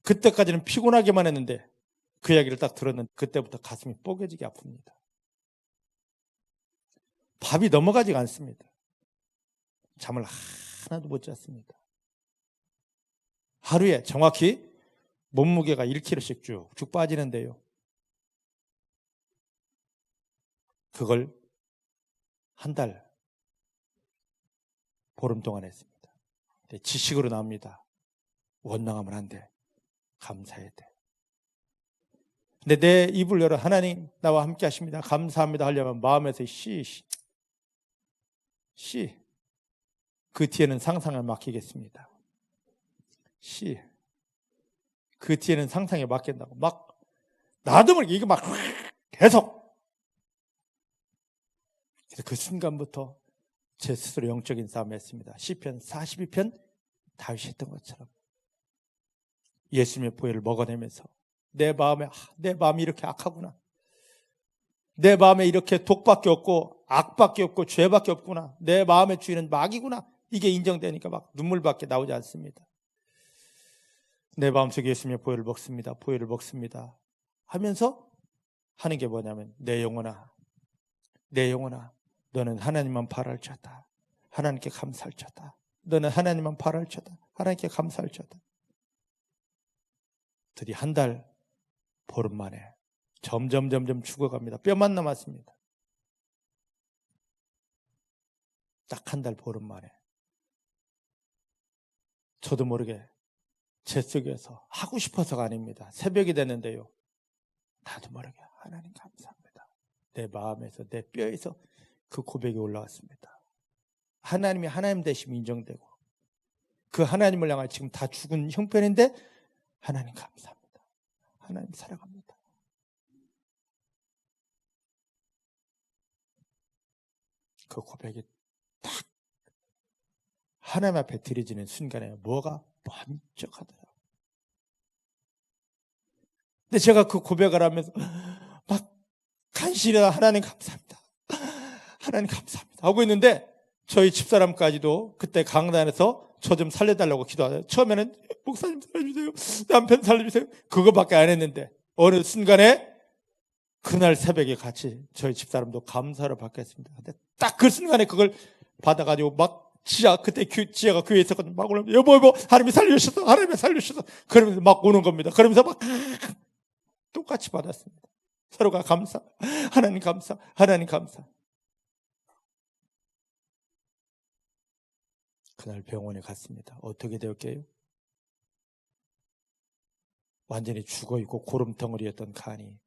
Speaker 1: 그때까지는 피곤하게만 했는데 그 이야기를 딱 들었는데 그때부터 가슴이 뽀개지게 아픕니다. 밥이 넘어가지가 않습니다. 잠을 하나도 못 잤습니다. 하루에 정확히 몸무게가 1kg씩 쭉쭉 빠지는데요. 그걸 한 달, 보름 동안 했습니다. 지식으로 나옵니다. 원망하면 안 돼. 감사해야 돼. 근데 내 입을 열어 하나님 나와 함께 하십니다. 감사합니다 하려면 마음에서 그 뒤에는 상상을 맡기겠습니다. 그 뒤에는 상상에 맡긴다고 막 나도 모르게 이거 막 계속. 그래서 그 순간부터 제 스스로 영적인 싸움을 했습니다. 시편 42편 다윗이 했던 것처럼 예수님의 보혈을 먹어내면서 내 마음이 이렇게 악하구나. 내 마음에 이렇게 독밖에 없고 악밖에 없고 죄밖에 없구나. 내 마음의 주인은 마귀구나. 이게 인정되니까 막 눈물밖에 나오지 않습니다. 내 마음속에 예수님의 보혈을 먹습니다. 보혈을 먹습니다. 하면서 하는 게 뭐냐면 내 영혼아 너는 하나님만 바랄지어다. 하나님께 감사할지어다. 너는 하나님만 바랄지어다. 하나님께 감사할지어다. 드디어 한 달 보름 만에 점점 죽어갑니다. 뼈만 남았습니다. 딱 한 달 보름 만에 저도 모르게 제 속에서 하고 싶어서가 아닙니다. 새벽이 됐는데요. 나도 모르게 하나님 감사합니다. 내 마음에서 내 뼈에서 그 고백이 올라왔습니다. 하나님이 하나님 되심이 인정되고 그 하나님을 향해 지금 다 죽은 형편인데 하나님 감사합니다. 하나님 사랑합니다. 그 고백이 딱 하나님 앞에 드려지는 순간에 뭐가 번쩍하더라고요. 근데 제가 그 고백을 하면서 막 간신히나 하나님 감사합니다. 하나님 감사합니다 하고 있는데 저희 집사람까지도 그때 강단에서 저 좀 살려달라고 기도하세요. 처음에는 목사님 살려주세요. 남편 살려주세요. 그거밖에 안 했는데 어느 순간에 그날 새벽에 같이 저희 집사람도 감사를 받겠습니다. 근데 딱 그 순간에 그걸 받아가지고 막 그때 지혜가 교회에 있었거든요. 막 오면 여보 하나님이 살려주셔서 하나님이 살려주셔서 그러면서 막 오는 겁니다. 그러면서 막 똑같이 받았습니다. 서로가 감사, 하나님 감사, 하나님 감사. 그날 병원에 갔습니다. 어떻게 되었게요? 완전히 죽어있고 고름덩어리였던 간이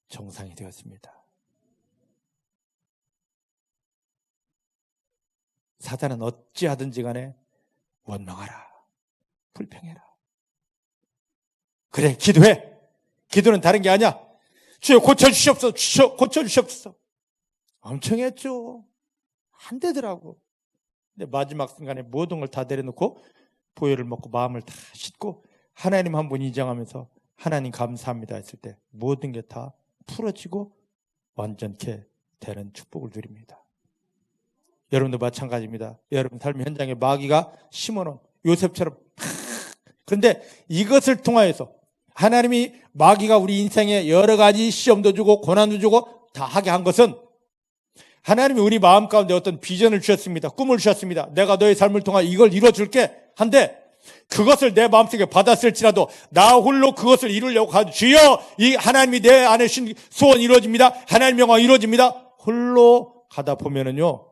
Speaker 1: 정상이 되었습니다. 사단은 어찌하든지 간에 원망하라, 불평해라. 그래, 기도해. 기도는 다른 게 아니야. 주여 고쳐주시옵소서. 주여 고쳐주시옵소서. 엄청 했죠. 안 되더라고. 근데 마지막 순간에 모든 걸 다 내려놓고 보혈을 먹고 마음을 다 씻고 하나님 한 분 인정하면서 하나님 감사합니다 했을 때 모든 게 다 풀어지고 완전케 되는 축복을 누립니다. 여러분도 마찬가지입니다. 여러분 삶의 현장에 마귀가 심어놓은 요셉처럼. 그런데 이것을 통하여서 하나님이 마귀가 우리 인생에 여러 가지 시험도 주고 고난도 주고 다 하게 한 것은 하나님이 우리 마음 가운데 어떤 비전을 주셨습니다. 꿈을 주셨습니다. 내가 너의 삶을 통하여 이걸 이뤄줄게 한데 그것을 내 마음속에 받았을지라도 나 홀로 그것을 이루려고 하죠. 주여 이 하나님이 내 안에 주신 소원 이루어집니다. 하나님의 영광 이루어집니다. 홀로 가다 보면은요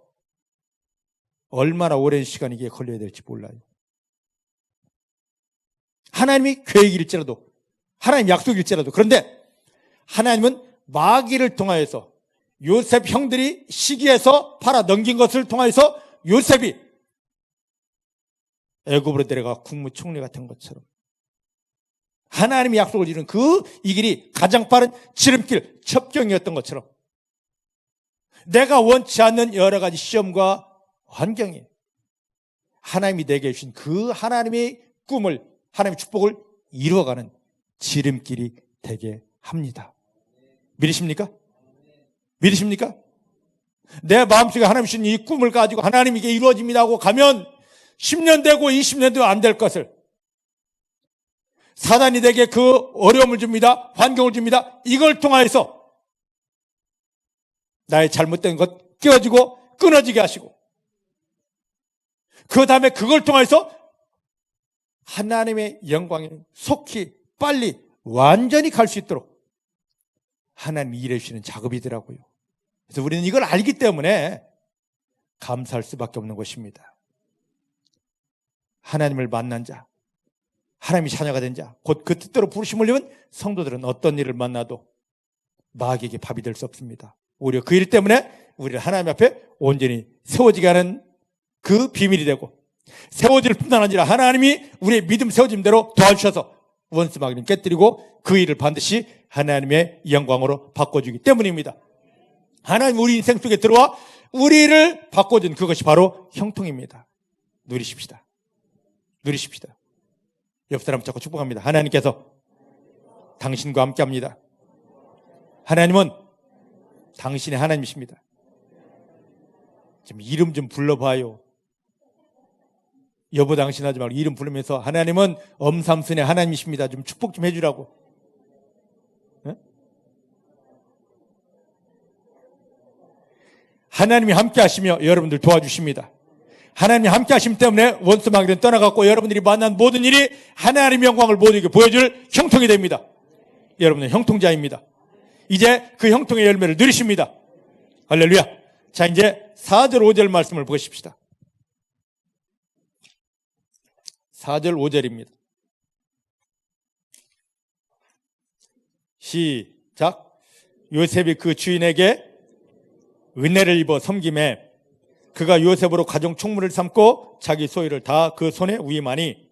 Speaker 1: 얼마나 오랜 시간 이게 걸려야 될지 몰라요. 하나님이 계획일지라도 하나님 약속일지라도 그런데 하나님은 마귀를 통하여서 요셉 형들이 시기해서 팔아 넘긴 것을 통해서 요셉이 애굽으로 내려가 국무총리 같은 것처럼 하나님이 약속을 이룬 이 길이 가장 빠른 지름길 첩경이었던 것처럼 내가 원치 않는 여러 가지 시험과 환경이 하나님이 내게 주신 그 하나님의 꿈을, 하나님의 축복을 이루어가는 지름길이 되게 합니다. 믿으십니까? 믿으십니까? 내 마음속에 하나님 주신 이 꿈을 가지고 하나님 이게 이루어집니다 하고 가면 10년 되고 20년 되고 안 될 것을 사단이 내게 그 어려움을 줍니다. 환경을 줍니다. 이걸 통하여서 나의 잘못된 것 깨어지고 끊어지게 하시고 그 다음에 그걸 통해서 하나님의 영광에 속히 빨리 완전히 갈 수 있도록 하나님이 일해 주시는 작업이더라고요. 그래서 우리는 이걸 알기 때문에 감사할 수밖에 없는 것입니다. 하나님을 만난 자, 하나님이 자녀가 된 자, 곧 그 뜻대로 부르심을 입은 성도들은 어떤 일을 만나도 마귀에게 밥이 될 수 없습니다. 오히려 그 일 때문에 우리를 하나님 앞에 온전히 세워지게 하는 그 비밀이 되고 세워질 뿐만 아니라 하나님이 우리의 믿음 세워짐 대로 도와주셔서 원수 마귀를 깨뜨리고 그 일을 반드시 하나님의 영광으로 바꿔주기 때문입니다. 하나님 우리 인생 속에 들어와 우리를 바꿔준 그것이 바로 형통입니다. 누리십시다. 누리십시다. 옆 사람 자꾸 축복합니다. 하나님께서 당신과 함께합니다. 하나님은 당신의 하나님이십니다. 지금 이름 좀 불러봐요. 여보 당신 하지 말고 이름 부르면서 하나님은 엄삼순의 하나님이십니다. 좀 축복 좀 해주라고. 네? 하나님이 함께 하시며 여러분들 도와주십니다. 하나님이 함께 하심 때문에 원수 마귀는 떠나갔고 여러분들이 만난 모든 일이 하나님의 영광을 모두에게 보여줄 형통이 됩니다. 여러분은 형통자입니다. 이제 그 형통의 열매를 누리십니다. 할렐루야. 자, 이제 4절 5절 말씀을 보십시다. 4절 5절입니다. 시작. 요셉이 그 주인에게 은혜를 입어 섬김에 그가 요셉으로 가정 총무를 삼고 자기 소유를 다 그 손에 위임하니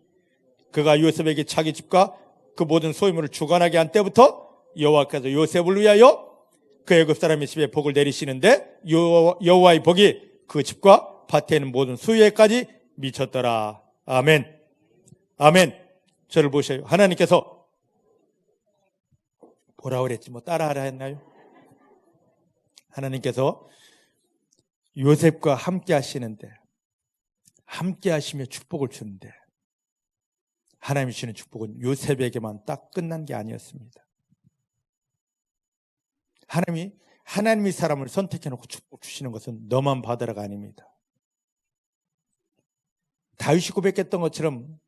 Speaker 1: 그가 요셉에게 자기 집과 그 모든 소유물을 주관하게 한 때부터 여호와께서 요셉을 위하여 그 애굽 사람의 집에 복을 내리시는데 여호와의 복이 그 집과 밭에 있는 모든 소유에까지 미쳤더라. 아멘. 아멘. 저를 보셔요. 하나님께서 뭐라 그랬지? 뭐 따라하라 했나요? 하나님께서 요셉과 함께 하시는데, 함께 하시며 축복을 주는데, 하나님이 주시는 축복은 요셉에게만 딱 끝난 게 아니었습니다. 하나님이 사람을 선택해놓고 축복 주시는 것은 너만 받으라가 아닙니다. 다윗이 고백했던 것처럼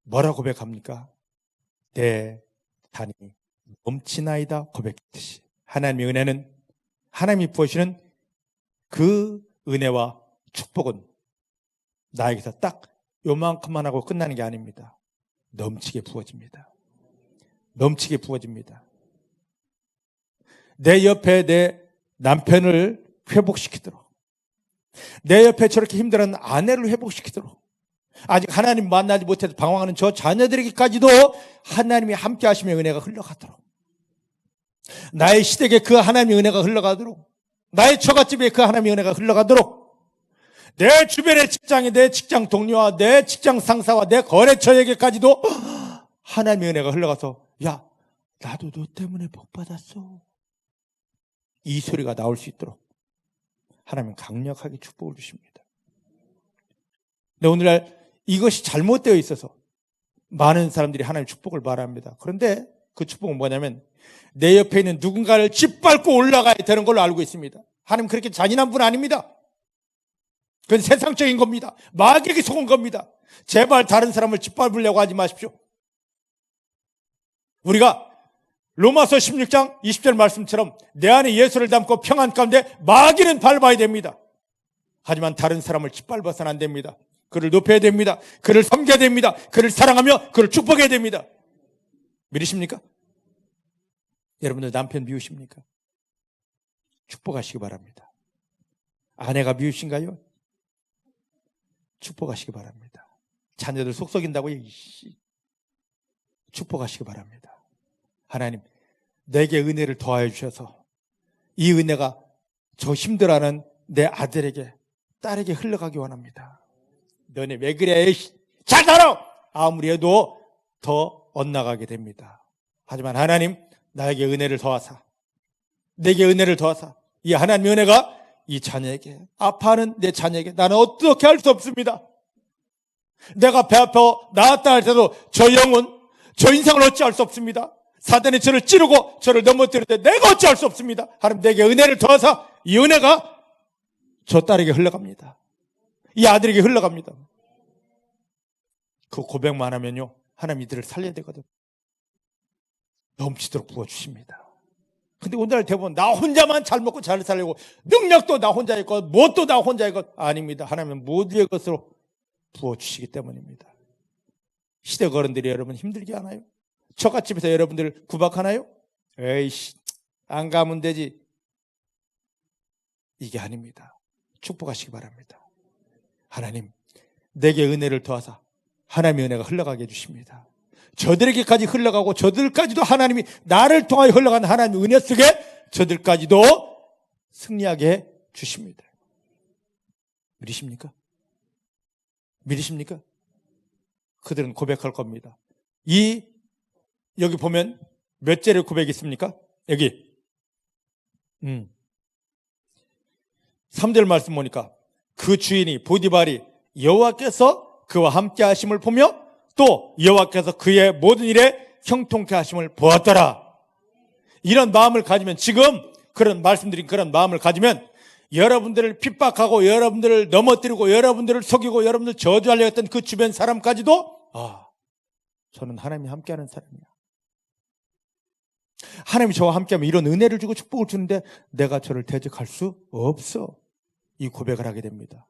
Speaker 1: 뭐라 고백합니까? 내 단이 넘치나이다 고백했듯이 하나님의 은혜는, 하나님이 부어주시는 그 은혜와 축복은 나에게서 딱 요만큼만 하고 끝나는 게 아닙니다. 넘치게 부어집니다. 넘치게 부어집니다. 내 옆에 내 남편을 회복시키도록, 내 옆에 저렇게 힘들어하는 아내를 회복시키도록, 아직 하나님 만나지 못해서 방황하는 저 자녀들에게까지도 하나님이 함께 하시며 은혜가 흘러가도록, 나의 시댁에 그 하나님의 은혜가 흘러가도록, 나의 처갓집에 그 하나님의 은혜가 흘러가도록, 내 주변의 직장에 내 직장 동료와 내 직장 상사와 내 거래처에게까지도 하나님의 은혜가 흘러가서 야, 나도 너 때문에 복 받았어, 이 소리가 나올 수 있도록 하나님은 강력하게 축복을 주십니다. 근데 오늘날 이것이 잘못되어 있어서 많은 사람들이 하나님의 축복을 바랍니다. 그런데 그 축복은 뭐냐면 내 옆에 있는 누군가를 짓밟고 올라가야 되는 걸로 알고 있습니다. 하나님 그렇게 잔인한 분 아닙니다. 그건 세상적인 겁니다. 마귀에게 속은 겁니다. 제발 다른 사람을 짓밟으려고 하지 마십시오. 우리가 로마서 16장 20절 말씀처럼 내 안에 예수를 담고 평안 가운데 마귀는 밟아야 됩니다. 하지만 다른 사람을 짓밟아서는 안 됩니다. 그를 높여야 됩니다. 그를 섬겨야 됩니다. 그를 사랑하며 그를 축복해야 됩니다. 믿으십니까? 여러분들 남편 미우십니까? 축복하시기 바랍니다. 아내가 미우신가요? 축복하시기 바랍니다. 자녀들 속썩인다고요? 축복하시기 바랍니다. 하나님, 내게 은혜를 더하여 주셔서 이 은혜가 저 힘들어하는 내 아들에게, 딸에게 흘러가기 원합니다. 너네 왜 그래? 잘 살아! 아무리 해도 더 엇나가게 됩니다. 하지만 하나님, 나에게 은혜를 더하사, 내게 은혜를 더하사, 이 하나님의 은혜가 이 자녀에게, 아파하는 내 자녀에게 나는 어떻게 할 수 없습니다. 내가 배 아파 나았다 할 때도 저 영혼, 저 인생을 어찌할 수 없습니다. 사단이 저를 찌르고 저를 넘어뜨릴 때 내가 어찌할 수 없습니다. 하나님, 내게 은혜를 더하사 이 은혜가 저 딸에게 흘러갑니다. 이 아들에게 흘러갑니다. 그 고백만 하면요, 하나님 이들을 살려야 되거든. 넘치도록 부어주십니다. 근데 오늘날 대부분 나 혼자만 잘 먹고 잘 살려고, 능력도 나 혼자의 것, 무엇도 나 혼자의 것. 아닙니다. 하나님은 모두의 것으로 부어주시기 때문입니다. 시댁 어른들이 여러분 힘들게 하나요? 처갓집에서 여러분들 구박하나요? 에이씨, 안 가면 되지. 이게 아닙니다. 축복하시기 바랍니다. 하나님, 내게 은혜를 더하사 하나님의 은혜가 흘러가게 해주십니다. 저들에게까지 흘러가고 저들까지도 하나님이 나를 통하여 흘러가는 하나님의 은혜 속에 저들까지도 승리하게 해주십니다. 믿으십니까? 믿으십니까? 그들은 고백할 겁니다. 여기 보면 몇 절의 고백이 있습니까? 여기 3절 말씀 보니까 그 주인이 보디발이 여호와께서 그와 함께 하심을 보며 또 여호와께서 그의 모든 일에 형통케 하심을 보았더라. 이런 마음을 가지면, 지금 그런 말씀드린 그런 마음을 가지면 여러분들을 핍박하고 여러분들을 넘어뜨리고 여러분들을 속이고 여러분들 저주하려 했던 그 주변 사람까지도, 저는 하나님이 함께하는 사람이야. 하나님이 저와 함께하면 이런 은혜를 주고 축복을 주는데 내가 저를 대적할 수 없어. 이 고백을 하게 됩니다.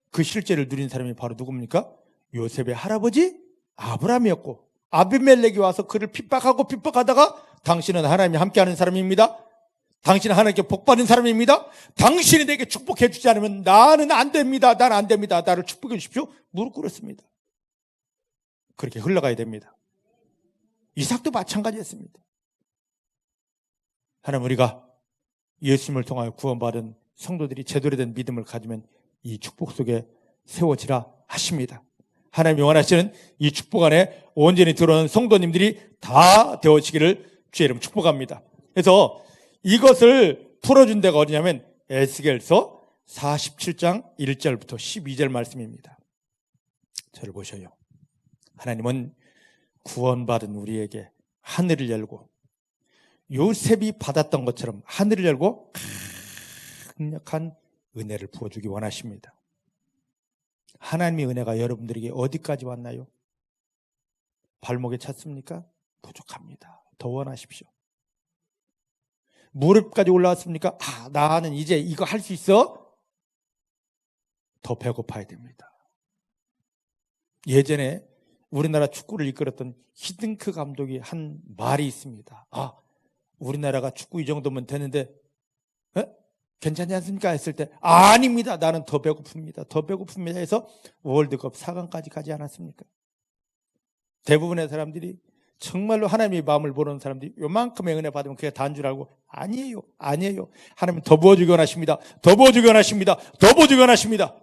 Speaker 1: 그 실제를 누린 사람이 바로 누굽니까? 요셉의 할아버지 아브라함이었고, 아비멜렉이 와서 그를 핍박하다가 당신은 하나님이 함께하는 사람입니다. 당신은 하나님께 복받은 사람입니다. 당신이 내게 축복해 주지 않으면 나는 안 됩니다. 나는 안 됩니다. 나를 축복해 주십시오. 무릎 꿇었습니다. 그렇게 흘러가야 됩니다. 이삭도 마찬가지였습니다. 하나님, 우리가 예수님을 통하여 구원받은 성도들이 제대로 된 믿음을 가지면 이 축복 속에 세워지라 하십니다. 하나님이 원하시는 이 축복 안에 온전히 들어오는 성도님들이 다 되어지기를 주의 이름 축복합니다. 그래서 이것을 풀어준 데가 어디냐면 에스겔서 47장 1절부터 12절 말씀입니다. 저를 보셔요. 하나님은 구원받은 우리에게 하늘을 열고 요셉이 받았던 것처럼 하늘을 열고 강력한 은혜를 부어주기 원하십니다. 하나님의 은혜가 여러분들에게 어디까지 왔나요? 발목에 찼습니까? 부족합니다. 더 원하십시오. 무릎까지 올라왔습니까? 나는 이제 이거 할 수 있어? 더 배고파야 됩니다. 예전에 우리나라 축구를 이끌었던 히딩크 감독이 한 말이 있습니다. 우리나라가 축구 이 정도면 되는데 괜찮지 않습니까? 했을 때 아닙니다. 나는 더 배고픕니다. 더 배고픕니다 해서 월드컵 4강까지 가지 않았습니까? 대부분의 사람들이 정말로 하나님의 마음을 모르는 사람들이 요만큼의 은혜 받으면 그게 다인 줄 알고, 아니에요. 하나님은 더 부어주기 원하십니다. 더 부어주기 원하십니다. 더 부어주기 원하십니다.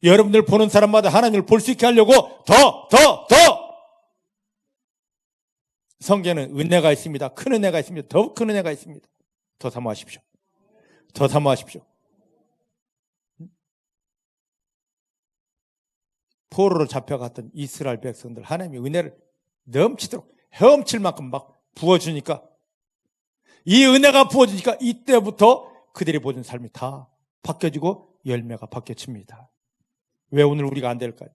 Speaker 1: 여러분들 보는 사람마다 하나님을 볼 수 있게 하려고 더 성경에는 은혜가 있습니다. 큰 은혜가 있습니다. 더 큰 은혜가 있습니다. 더 사모하십시오. 더 사모하십시오. 포로로 잡혀갔던 이스라엘 백성들, 하나님의 은혜를 넘치도록 헤엄칠 만큼 막 부어주니까, 이 은혜가 부어주니까 이때부터 그들이 보는 삶이 다 바뀌어지고 열매가 바뀌어집니다. 왜 오늘 우리가 안 될까요?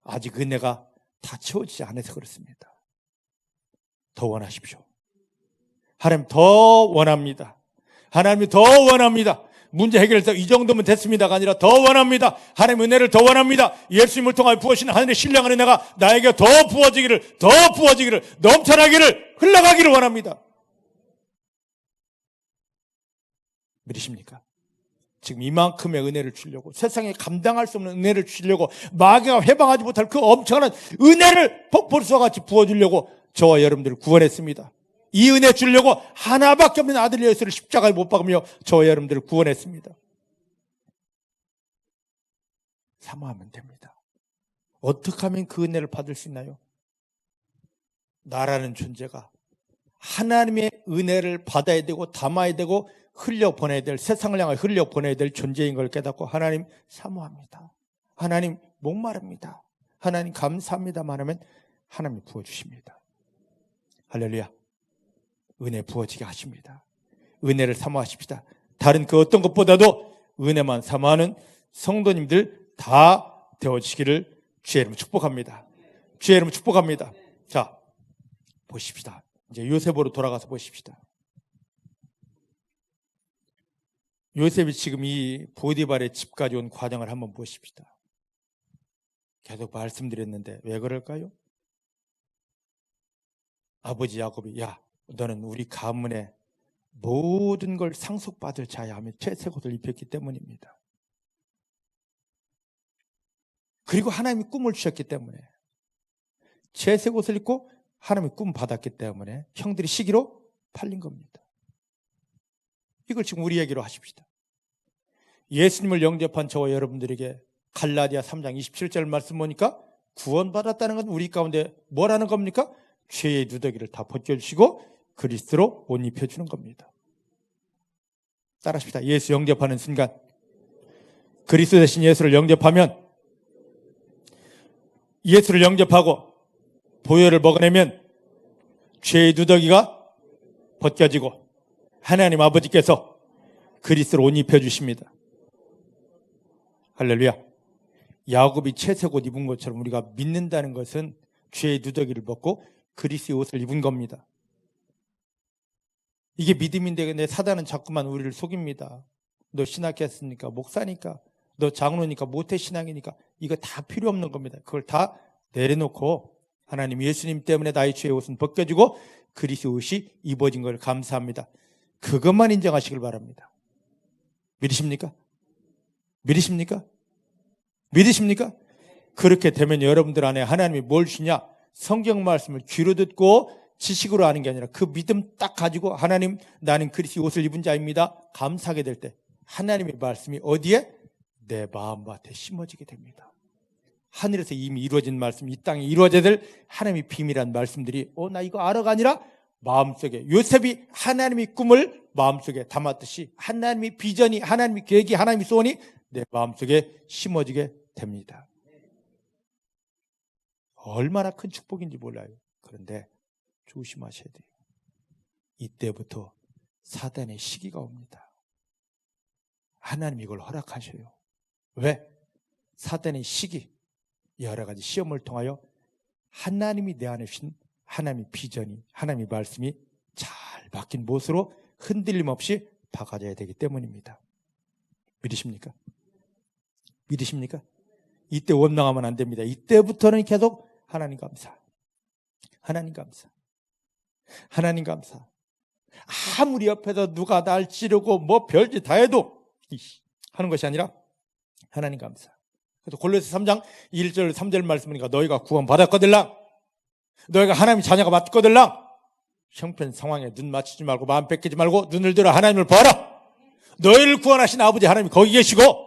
Speaker 1: 아직 은혜가 다 채워지지 않아서 그렇습니다. 더 원하십시오. 하나님 더 원합니다. 하나님이 더 원합니다. 문제 해결해서 이 정도면 됐습니다가 아니라 더 원합니다. 하나님의 은혜를 더 원합니다. 예수님을 통하여 부어주신 하늘의 신령한 은혜가 나에게 더 부어지기를 넘쳐나기를, 흘러가기를 원합니다. 믿으십니까? 지금 이만큼의 은혜를 주려고, 세상에 감당할 수 없는 은혜를 주려고, 마귀가 해방하지 못할 그 엄청난 은혜를 폭포수와 같이 부어주려고 저와 여러분들을 구원했습니다. 이 은혜 주려고 하나밖에 없는 아들 예수를 십자가에 못 박으며 저와 여러분들을 구원했습니다. 사모하면 됩니다. 어떻게 하면 그 은혜를 받을 수 있나요? 나라는 존재가 하나님의 은혜를 받아야 되고 담아야 되고 흘려보내야 될, 세상을 향해 흘려보내야 될 존재인 걸 깨닫고 하나님 사모합니다. 하나님 목마릅니다. 하나님 감사합니다만 하면 하나님이 부어주십니다. 할렐루야. 은혜 부어지게 하십니다. 은혜를 사모하십시다. 다른 그 어떤 것보다도 은혜만 사모하는 성도님들 다 되어지기를 주의 이름으로 축복합니다. 주의 이름으로 축복합니다. 자, 보십시다. 이제 요셉으로 돌아가서 보십시다. 요셉이 지금 이 보디발의 집까지 온 과정을 한번 보십시다. 계속 말씀드렸는데 왜 그럴까요? 아버지 야곱이 야, 너는 우리 가문의 모든 걸 상속받을 자야 하며 채색옷을 입혔기 때문입니다. 그리고 하나님이 꿈을 주셨기 때문에 채색옷을 입고 하나님이 꿈 받았기 때문에 형들이 시기로 팔린 겁니다. 이걸 지금 우리 얘기로 하십시다. 예수님을 영접한 저와 여러분들에게 갈라디아 3장 27절 말씀 보니까 구원받았다는 건 우리 가운데 뭐라는 겁니까? 죄의 누더기를 다 벗겨주시고 그리스도로 옷 입혀주는 겁니다. 따라하십시다. 예수 영접하는 순간, 그리스도 대신 예수를 영접하면, 예수를 영접하고 보혈을 먹어내면 죄의 누더기가 벗겨지고 하나님 아버지께서 그리스도로 옷 입혀주십니다. 할렐루야. 야곱이 채색옷 입은 것처럼 우리가 믿는다는 것은 죄의 누더기를 벗고 그리스도의 옷을 입은 겁니다. 이게 믿음인데 근데 사단은 자꾸만 우리를 속입니다. 너 신학했으니까, 목사니까, 너 장로니까, 모태신앙이니까 이거 다 필요 없는 겁니다. 그걸 다 내려놓고 하나님 예수님 때문에 나의 죄의 옷은 벗겨지고 그리스도의 옷이 입어진 걸 감사합니다. 그것만 인정하시길 바랍니다. 믿으십니까? 믿으십니까? 믿으십니까? 그렇게 되면 여러분들 안에 하나님이 뭘 주냐? 성경 말씀을 귀로 듣고 지식으로 아는 게 아니라 그 믿음 딱 가지고 하나님 나는 그리스도의 옷을 입은 자입니다. 감사하게 될 때 하나님의 말씀이 어디에? 내 마음밭에 심어지게 됩니다. 하늘에서 이미 이루어진 말씀, 이 땅에 이루어져야 될 하나님의 비밀한 말씀들이 나 이거 알아가 아니라 마음속에 요셉이 하나님의 꿈을 마음속에 담았듯이 하나님의 비전이, 하나님의 계획이, 하나님의 소원이 내 마음속에 심어지게 됩니다. 얼마나 큰 축복인지 몰라요. 그런데 조심하셔야 돼요. 이때부터 사단의 시기가 옵니다. 하나님이 이걸 허락하셔요. 왜? 사단의 시기, 여러 가지 시험을 통하여 하나님이 내 안에 주신 하나님의 비전이, 하나님의 말씀이 잘 박힌 못으로 흔들림 없이 박아져야 되기 때문입니다. 믿으십니까? 믿으십니까? 이때 원망하면 안 됩니다. 이때부터는 계속 하나님 감사, 하나님 감사, 하나님 감사. 아무리 옆에서 누가 날 찌르고 뭐 별짓 다 해도 하는 것이 아니라 하나님 감사. 그래서 골로새 3장 1절 3절 말씀이니까 너희가 구원받았거들랑, 너희가 하나님 자녀가 맞거들랑, 형편 상황에 눈 맞추지 말고 마음 뺏기지 말고 눈을 들어 하나님을 봐라. 너희를 구원하신 아버지 하나님이 거기 계시고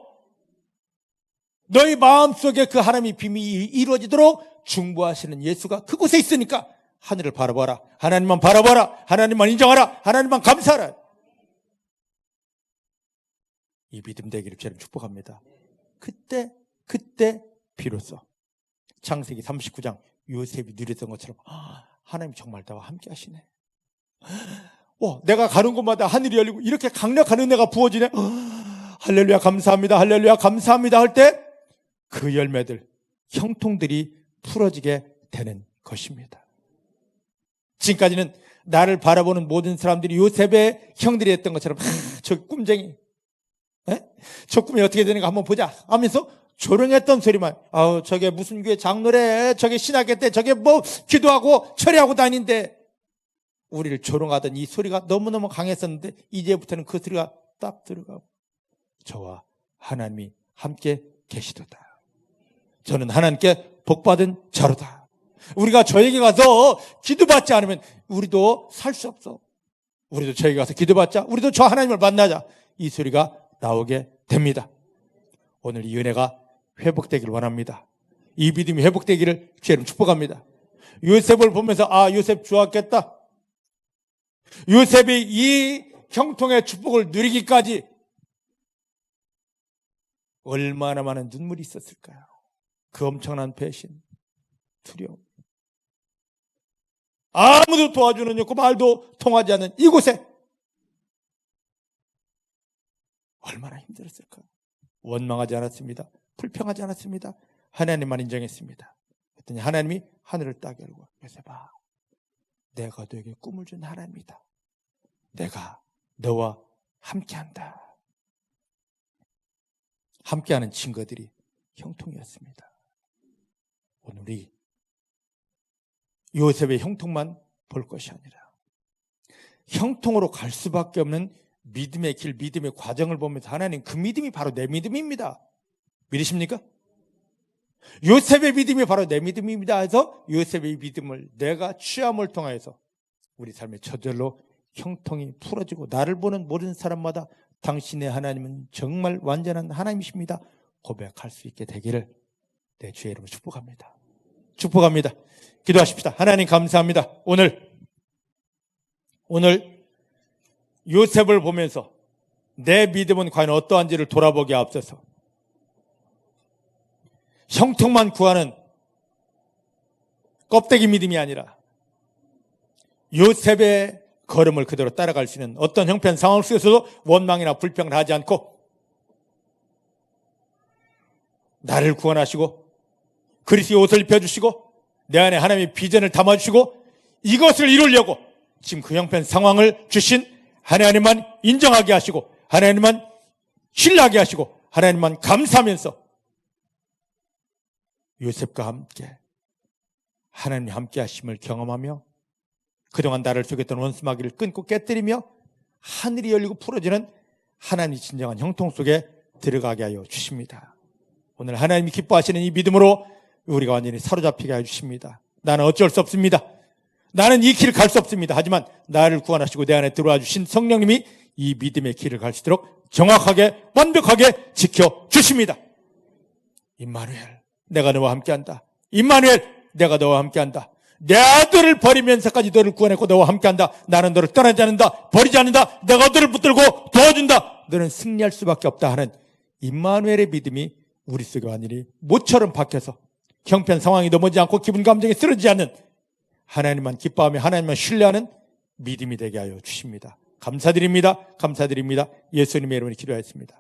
Speaker 1: 너희 마음속에 그 하나님의 비밀이 이루어지도록 중보하시는 예수가 그곳에 있으니까 하늘을 바라봐라. 하나님만 바라봐라. 하나님만 인정하라. 하나님만 감사하라. 이 믿음 되기를 저는 축복합니다. 그때 비로소 창세기 39장 요셉이 누렸던 것처럼 하나님 정말 나와 함께 하시네. 내가 가는 곳마다 하늘이 열리고 이렇게 강력한 은혜가 부어지네. 할렐루야 감사합니다. 할렐루야 감사합니다 할 때 그 열매들, 형통들이 풀어지게 되는 것입니다. 지금까지는 나를 바라보는 모든 사람들이 요셉의 형들이 했던 것처럼 저 꿈쟁이, 저 꿈이 어떻게 되는가 한번 보자 하면서 조롱했던 소리만, 저게 무슨 교회 장로래, 저게 신학회 저게 뭐 기도하고 철회하고 다닌데, 우리를 조롱하던 이 소리가 너무너무 강했었는데 이제부터는 그 소리가 딱 들어가고 저와 하나님이 함께 계시도다. 저는 하나님께 복받은 자로다. 우리가 저에게 가서 기도받지 않으면 우리도 살 수 없어. 우리도 저에게 가서 기도받자. 우리도 저 하나님을 만나자. 이 소리가 나오게 됩니다. 오늘 이 은혜가 회복되기를 원합니다. 이 믿음이 회복되기를 주의 이름 축복합니다. 요셉을 보면서 요셉 좋았겠다. 요셉이 이 형통의 축복을 누리기까지 얼마나 많은 눈물이 있었을까요? 그 엄청난 배신, 두려움. 아무도 도와주는 게 없고 말도 통하지 않는 이곳에 얼마나 힘들었을까? 원망하지 않았습니다. 불평하지 않았습니다. 하나님만 인정했습니다. 그랬더니 하나님이 하늘을 딱 열고 요셉아, 내가 너에게 꿈을 준 하나님이다. 내가 너와 함께한다. 함께하는 증거들이 형통이었습니다. 오늘 우리 요셉의 형통만 볼 것이 아니라 형통으로 갈 수밖에 없는 믿음의 길, 믿음의 과정을 보면서 하나님 그 믿음이 바로 내 믿음입니다. 믿으십니까? 요셉의 믿음이 바로 내 믿음입니다 해서 요셉의 믿음을 내가 취함을 통해서 우리 삶의 저절로 형통이 풀어지고 나를 보는 모든 사람마다 당신의 하나님은 정말 완전한 하나님이십니다 고백할 수 있게 되기를 내 주의 이름으로 축복합니다. 축복합니다. 기도하십시다. 하나님 감사합니다. 오늘 요셉을 보면서 내 믿음은 과연 어떠한지를 돌아보게 앞서서 형통만 구하는 껍데기 믿음이 아니라 요셉의 걸음을 그대로 따라갈 수 있는 어떤 형편 상황 속에서도 원망이나 불평을 하지 않고 나를 구원하시고 그리스도의 옷을 입혀주시고 내 안에 하나님의 비전을 담아주시고 이것을 이루려고 지금 그 형편 상황을 주신 하나님만 인정하게 하시고 하나님만 신뢰하게 하시고 하나님만 감사하면서 요셉과 함께 하나님이 함께 하심을 경험하며 그동안 나를 속였던 원수마귀를 끊고 깨뜨리며 하늘이 열리고 풀어지는 하나님이 진정한 형통 속에 들어가게 하여 주십니다. 오늘 하나님이 기뻐하시는 이 믿음으로 우리가 완전히 사로잡히게 하여 주십니다. 나는 어쩔 수 없습니다. 나는 이 길을 갈 수 없습니다. 하지만 나를 구원하시고 내 안에 들어와 주신 성령님이 이 믿음의 길을 갈 수 있도록 정확하게 완벽하게 지켜주십니다. 임마누엘, 내가 너와 함께한다. 임마누엘, 내가 너와 함께한다. 내 아들을 버리면서까지 너를 구원했고 너와 함께한다. 나는 너를 떠나지 않는다. 버리지 않는다. 내가 너를 붙들고 도와준다. 너는 승리할 수밖에 없다 하는 임마누엘의 믿음이 우리 속에 완전히 모처럼 박혀서 형편 상황이 넘어지지 않고 기분 감정에 쓰러지지 않는 하나님만 기뻐하며 하나님만 신뢰하는 믿음이 되게 하여 주십니다. 감사드립니다. 감사드립니다. 예수님의 이름으로 기도하였습니다.